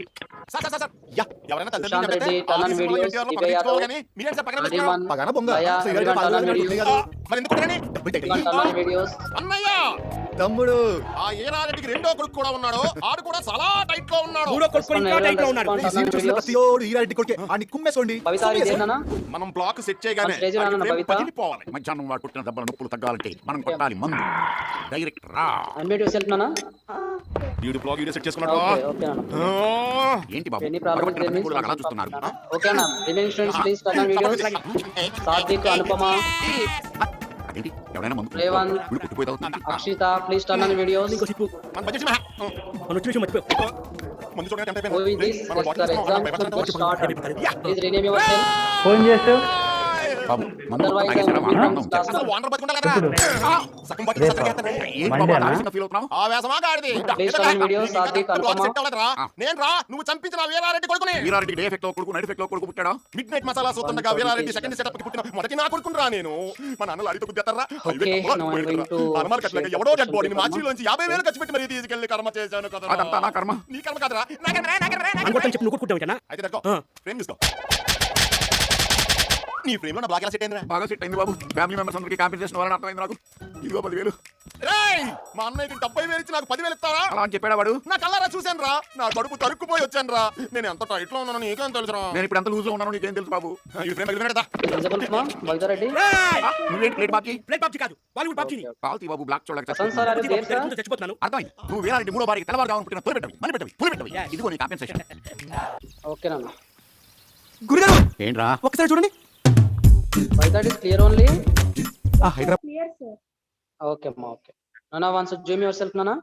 ఎవరైనా Sushant Reddy, turn on videos. Divya Yadav, Nariman, పగన Bonga Daya, everyone turn on videos. మరి ఎందుకు Everyone turn on videos. అన్నయ్య తమ్ముడు ఆ ఏరారెడ్డికి రెండో కొడుకు కూడా ఉన్నాడు. ఆడు కూడా చాలా టైట్ లో ఉన్నాడు. మూడో కొడుకు ఇంకా టైట్ లో ఉన్నాడు. భవిత ఇదేనా మనం బ్లాక్ సెట్ చేయగానే స్టేజ్ లో ఉన్న భవిత. పగిలిపోవాలి. మధ్యాహ్నం వాడు పుట్టిన దెబ్బల నొప్పులు తగ్గాలంటే మనం కొట్టాలి మందు. డైరెక్ట్ రా. అన్మ్యూట్ యువర్ సెల్ఫ్ నానా. వీడియో బ్లాగ్ వీడియో సెట్ చేసుకున్నాడు. ఓకే నానా. ఏంటి బాబు ఎనీ ప్రాబ్లమ్ పగబట్టిన పట్టుకోడు లాగా అలా చూస్తున్నారు. ఓకే అన్న. Remaining students please turn on videos. Satvik, Anupama, అదేంటి ఎవరైనా మందు రేవంత్, వీడు పుట్టిపోయి తాగుతుంది. Akshita please turn on videos. మన బడ్జెట్ మన వచ్చి విషయం మర్చిపోయి మందు చూడడానికి tempt Who is this? Yes, sir, exam should start. Please rename yourself. Phone చేస్తూ బాబు మందు Otherwise, తాగేసారా? I will వాడడం become class అసలు వాండర్ బతుకుంటా కదరా. సగం బతుకు సగం చేస్తానే. ఏంటి బాబు మండేనా? ఆవేశంగా ఫీల్ అవుతున్నావు? ఆవేశమా గాడిది. Please turn on videos. Satvik, Anupama. నేను రా నువ్వు చంపించిన వీరారెడ్డి కొడుకుని. వీరారెడ్డి డే ఎఫెక్ట్ లో కొడుకు నైట్ ఎఫెక్ట్ లో కొడుకు పుట్టాడా? మిడ్ నైట్ మసాలా సూత్తుండగా వీరారెడ్డి సెకండ్ సెటప్ కి పుట్టిన మొదటి నా కొడుకుని రా నేను. మా నాన్న లారీతో గుద్దేస్తారా? Okay, now I'm going to అనమార్ కట్లకి ఎవడో డెడ్ బాడీని మాచిలోంచి 50,000 ఖర్చు పెట్టి మరీ తీసుకెళ్లి కర్మ చేశాను కదా. అదంతా నా కర్మ. నీ కర్మ కాదురా. నా కర్మ చెప్పి నువ్వు కొట్టుకుంటావు. అయితే తక్కువ ఫ్రేమ్ తీసుకో. నీ ఫ్రేమ్ లో నా బ్లాక్ ఎలా సెట్ అయిందిరా? బాగా సెట్ అయింది బాబు. ఫ్యామిలీ మెంబర్స్ అందరికి కాంపెన్సేషన్ ఇవ్వాలని అర్థమైంది నాకు. ఇదిగో 10,000. రేయ్ మా అన్నయ్యకి 70,000 ఇచ్చి నాకు 10,000 ఇస్తారా? అలా అని చెప్పాడా వాడు? నా కళ్ళారా చూశాను రా. నా కడుపు తరుక్కుపోయి వచ్చాను రా. నేను ఎంత టైట్ లో ఉన్నాను నీకేం తెలుసురా? నేను ఇప్పుడు ఎంత లూజ్ లో ఉన్నాను నీకేం తెలుసు బాబు? ఈ ఫ్రేమ్ కదా Principal ma'am, భవిత రెడ్డి. నువ్వేంటి ప్లేట్ బాకీ? ప్లేట్ పాప్జీ కాదు, బాలీవుడ్ పాప్జీని. పాల్తీ బాబు బ్లాక్ చూడక Vasanth sir, are you there, sir? చచ్చిపోతున్నాను. అర్థమైంది. నువ్వు వీరారెడ్డి మూడో బారికి తెల్లవారుగా పుట్టిన తొలి పెట్టవి మని పెట్టవి పులి పెట్టవి. ఇదిగో నీ కాంపెన్సేషన్. Okay నాన్న. గురుగారు ఏంట్రా ఒకసారి చూడండి. భవిత is clear only. Hyderabad Clear, sir. Okay అమ్మా, okay. Nana wants to zoom yourself, Nana.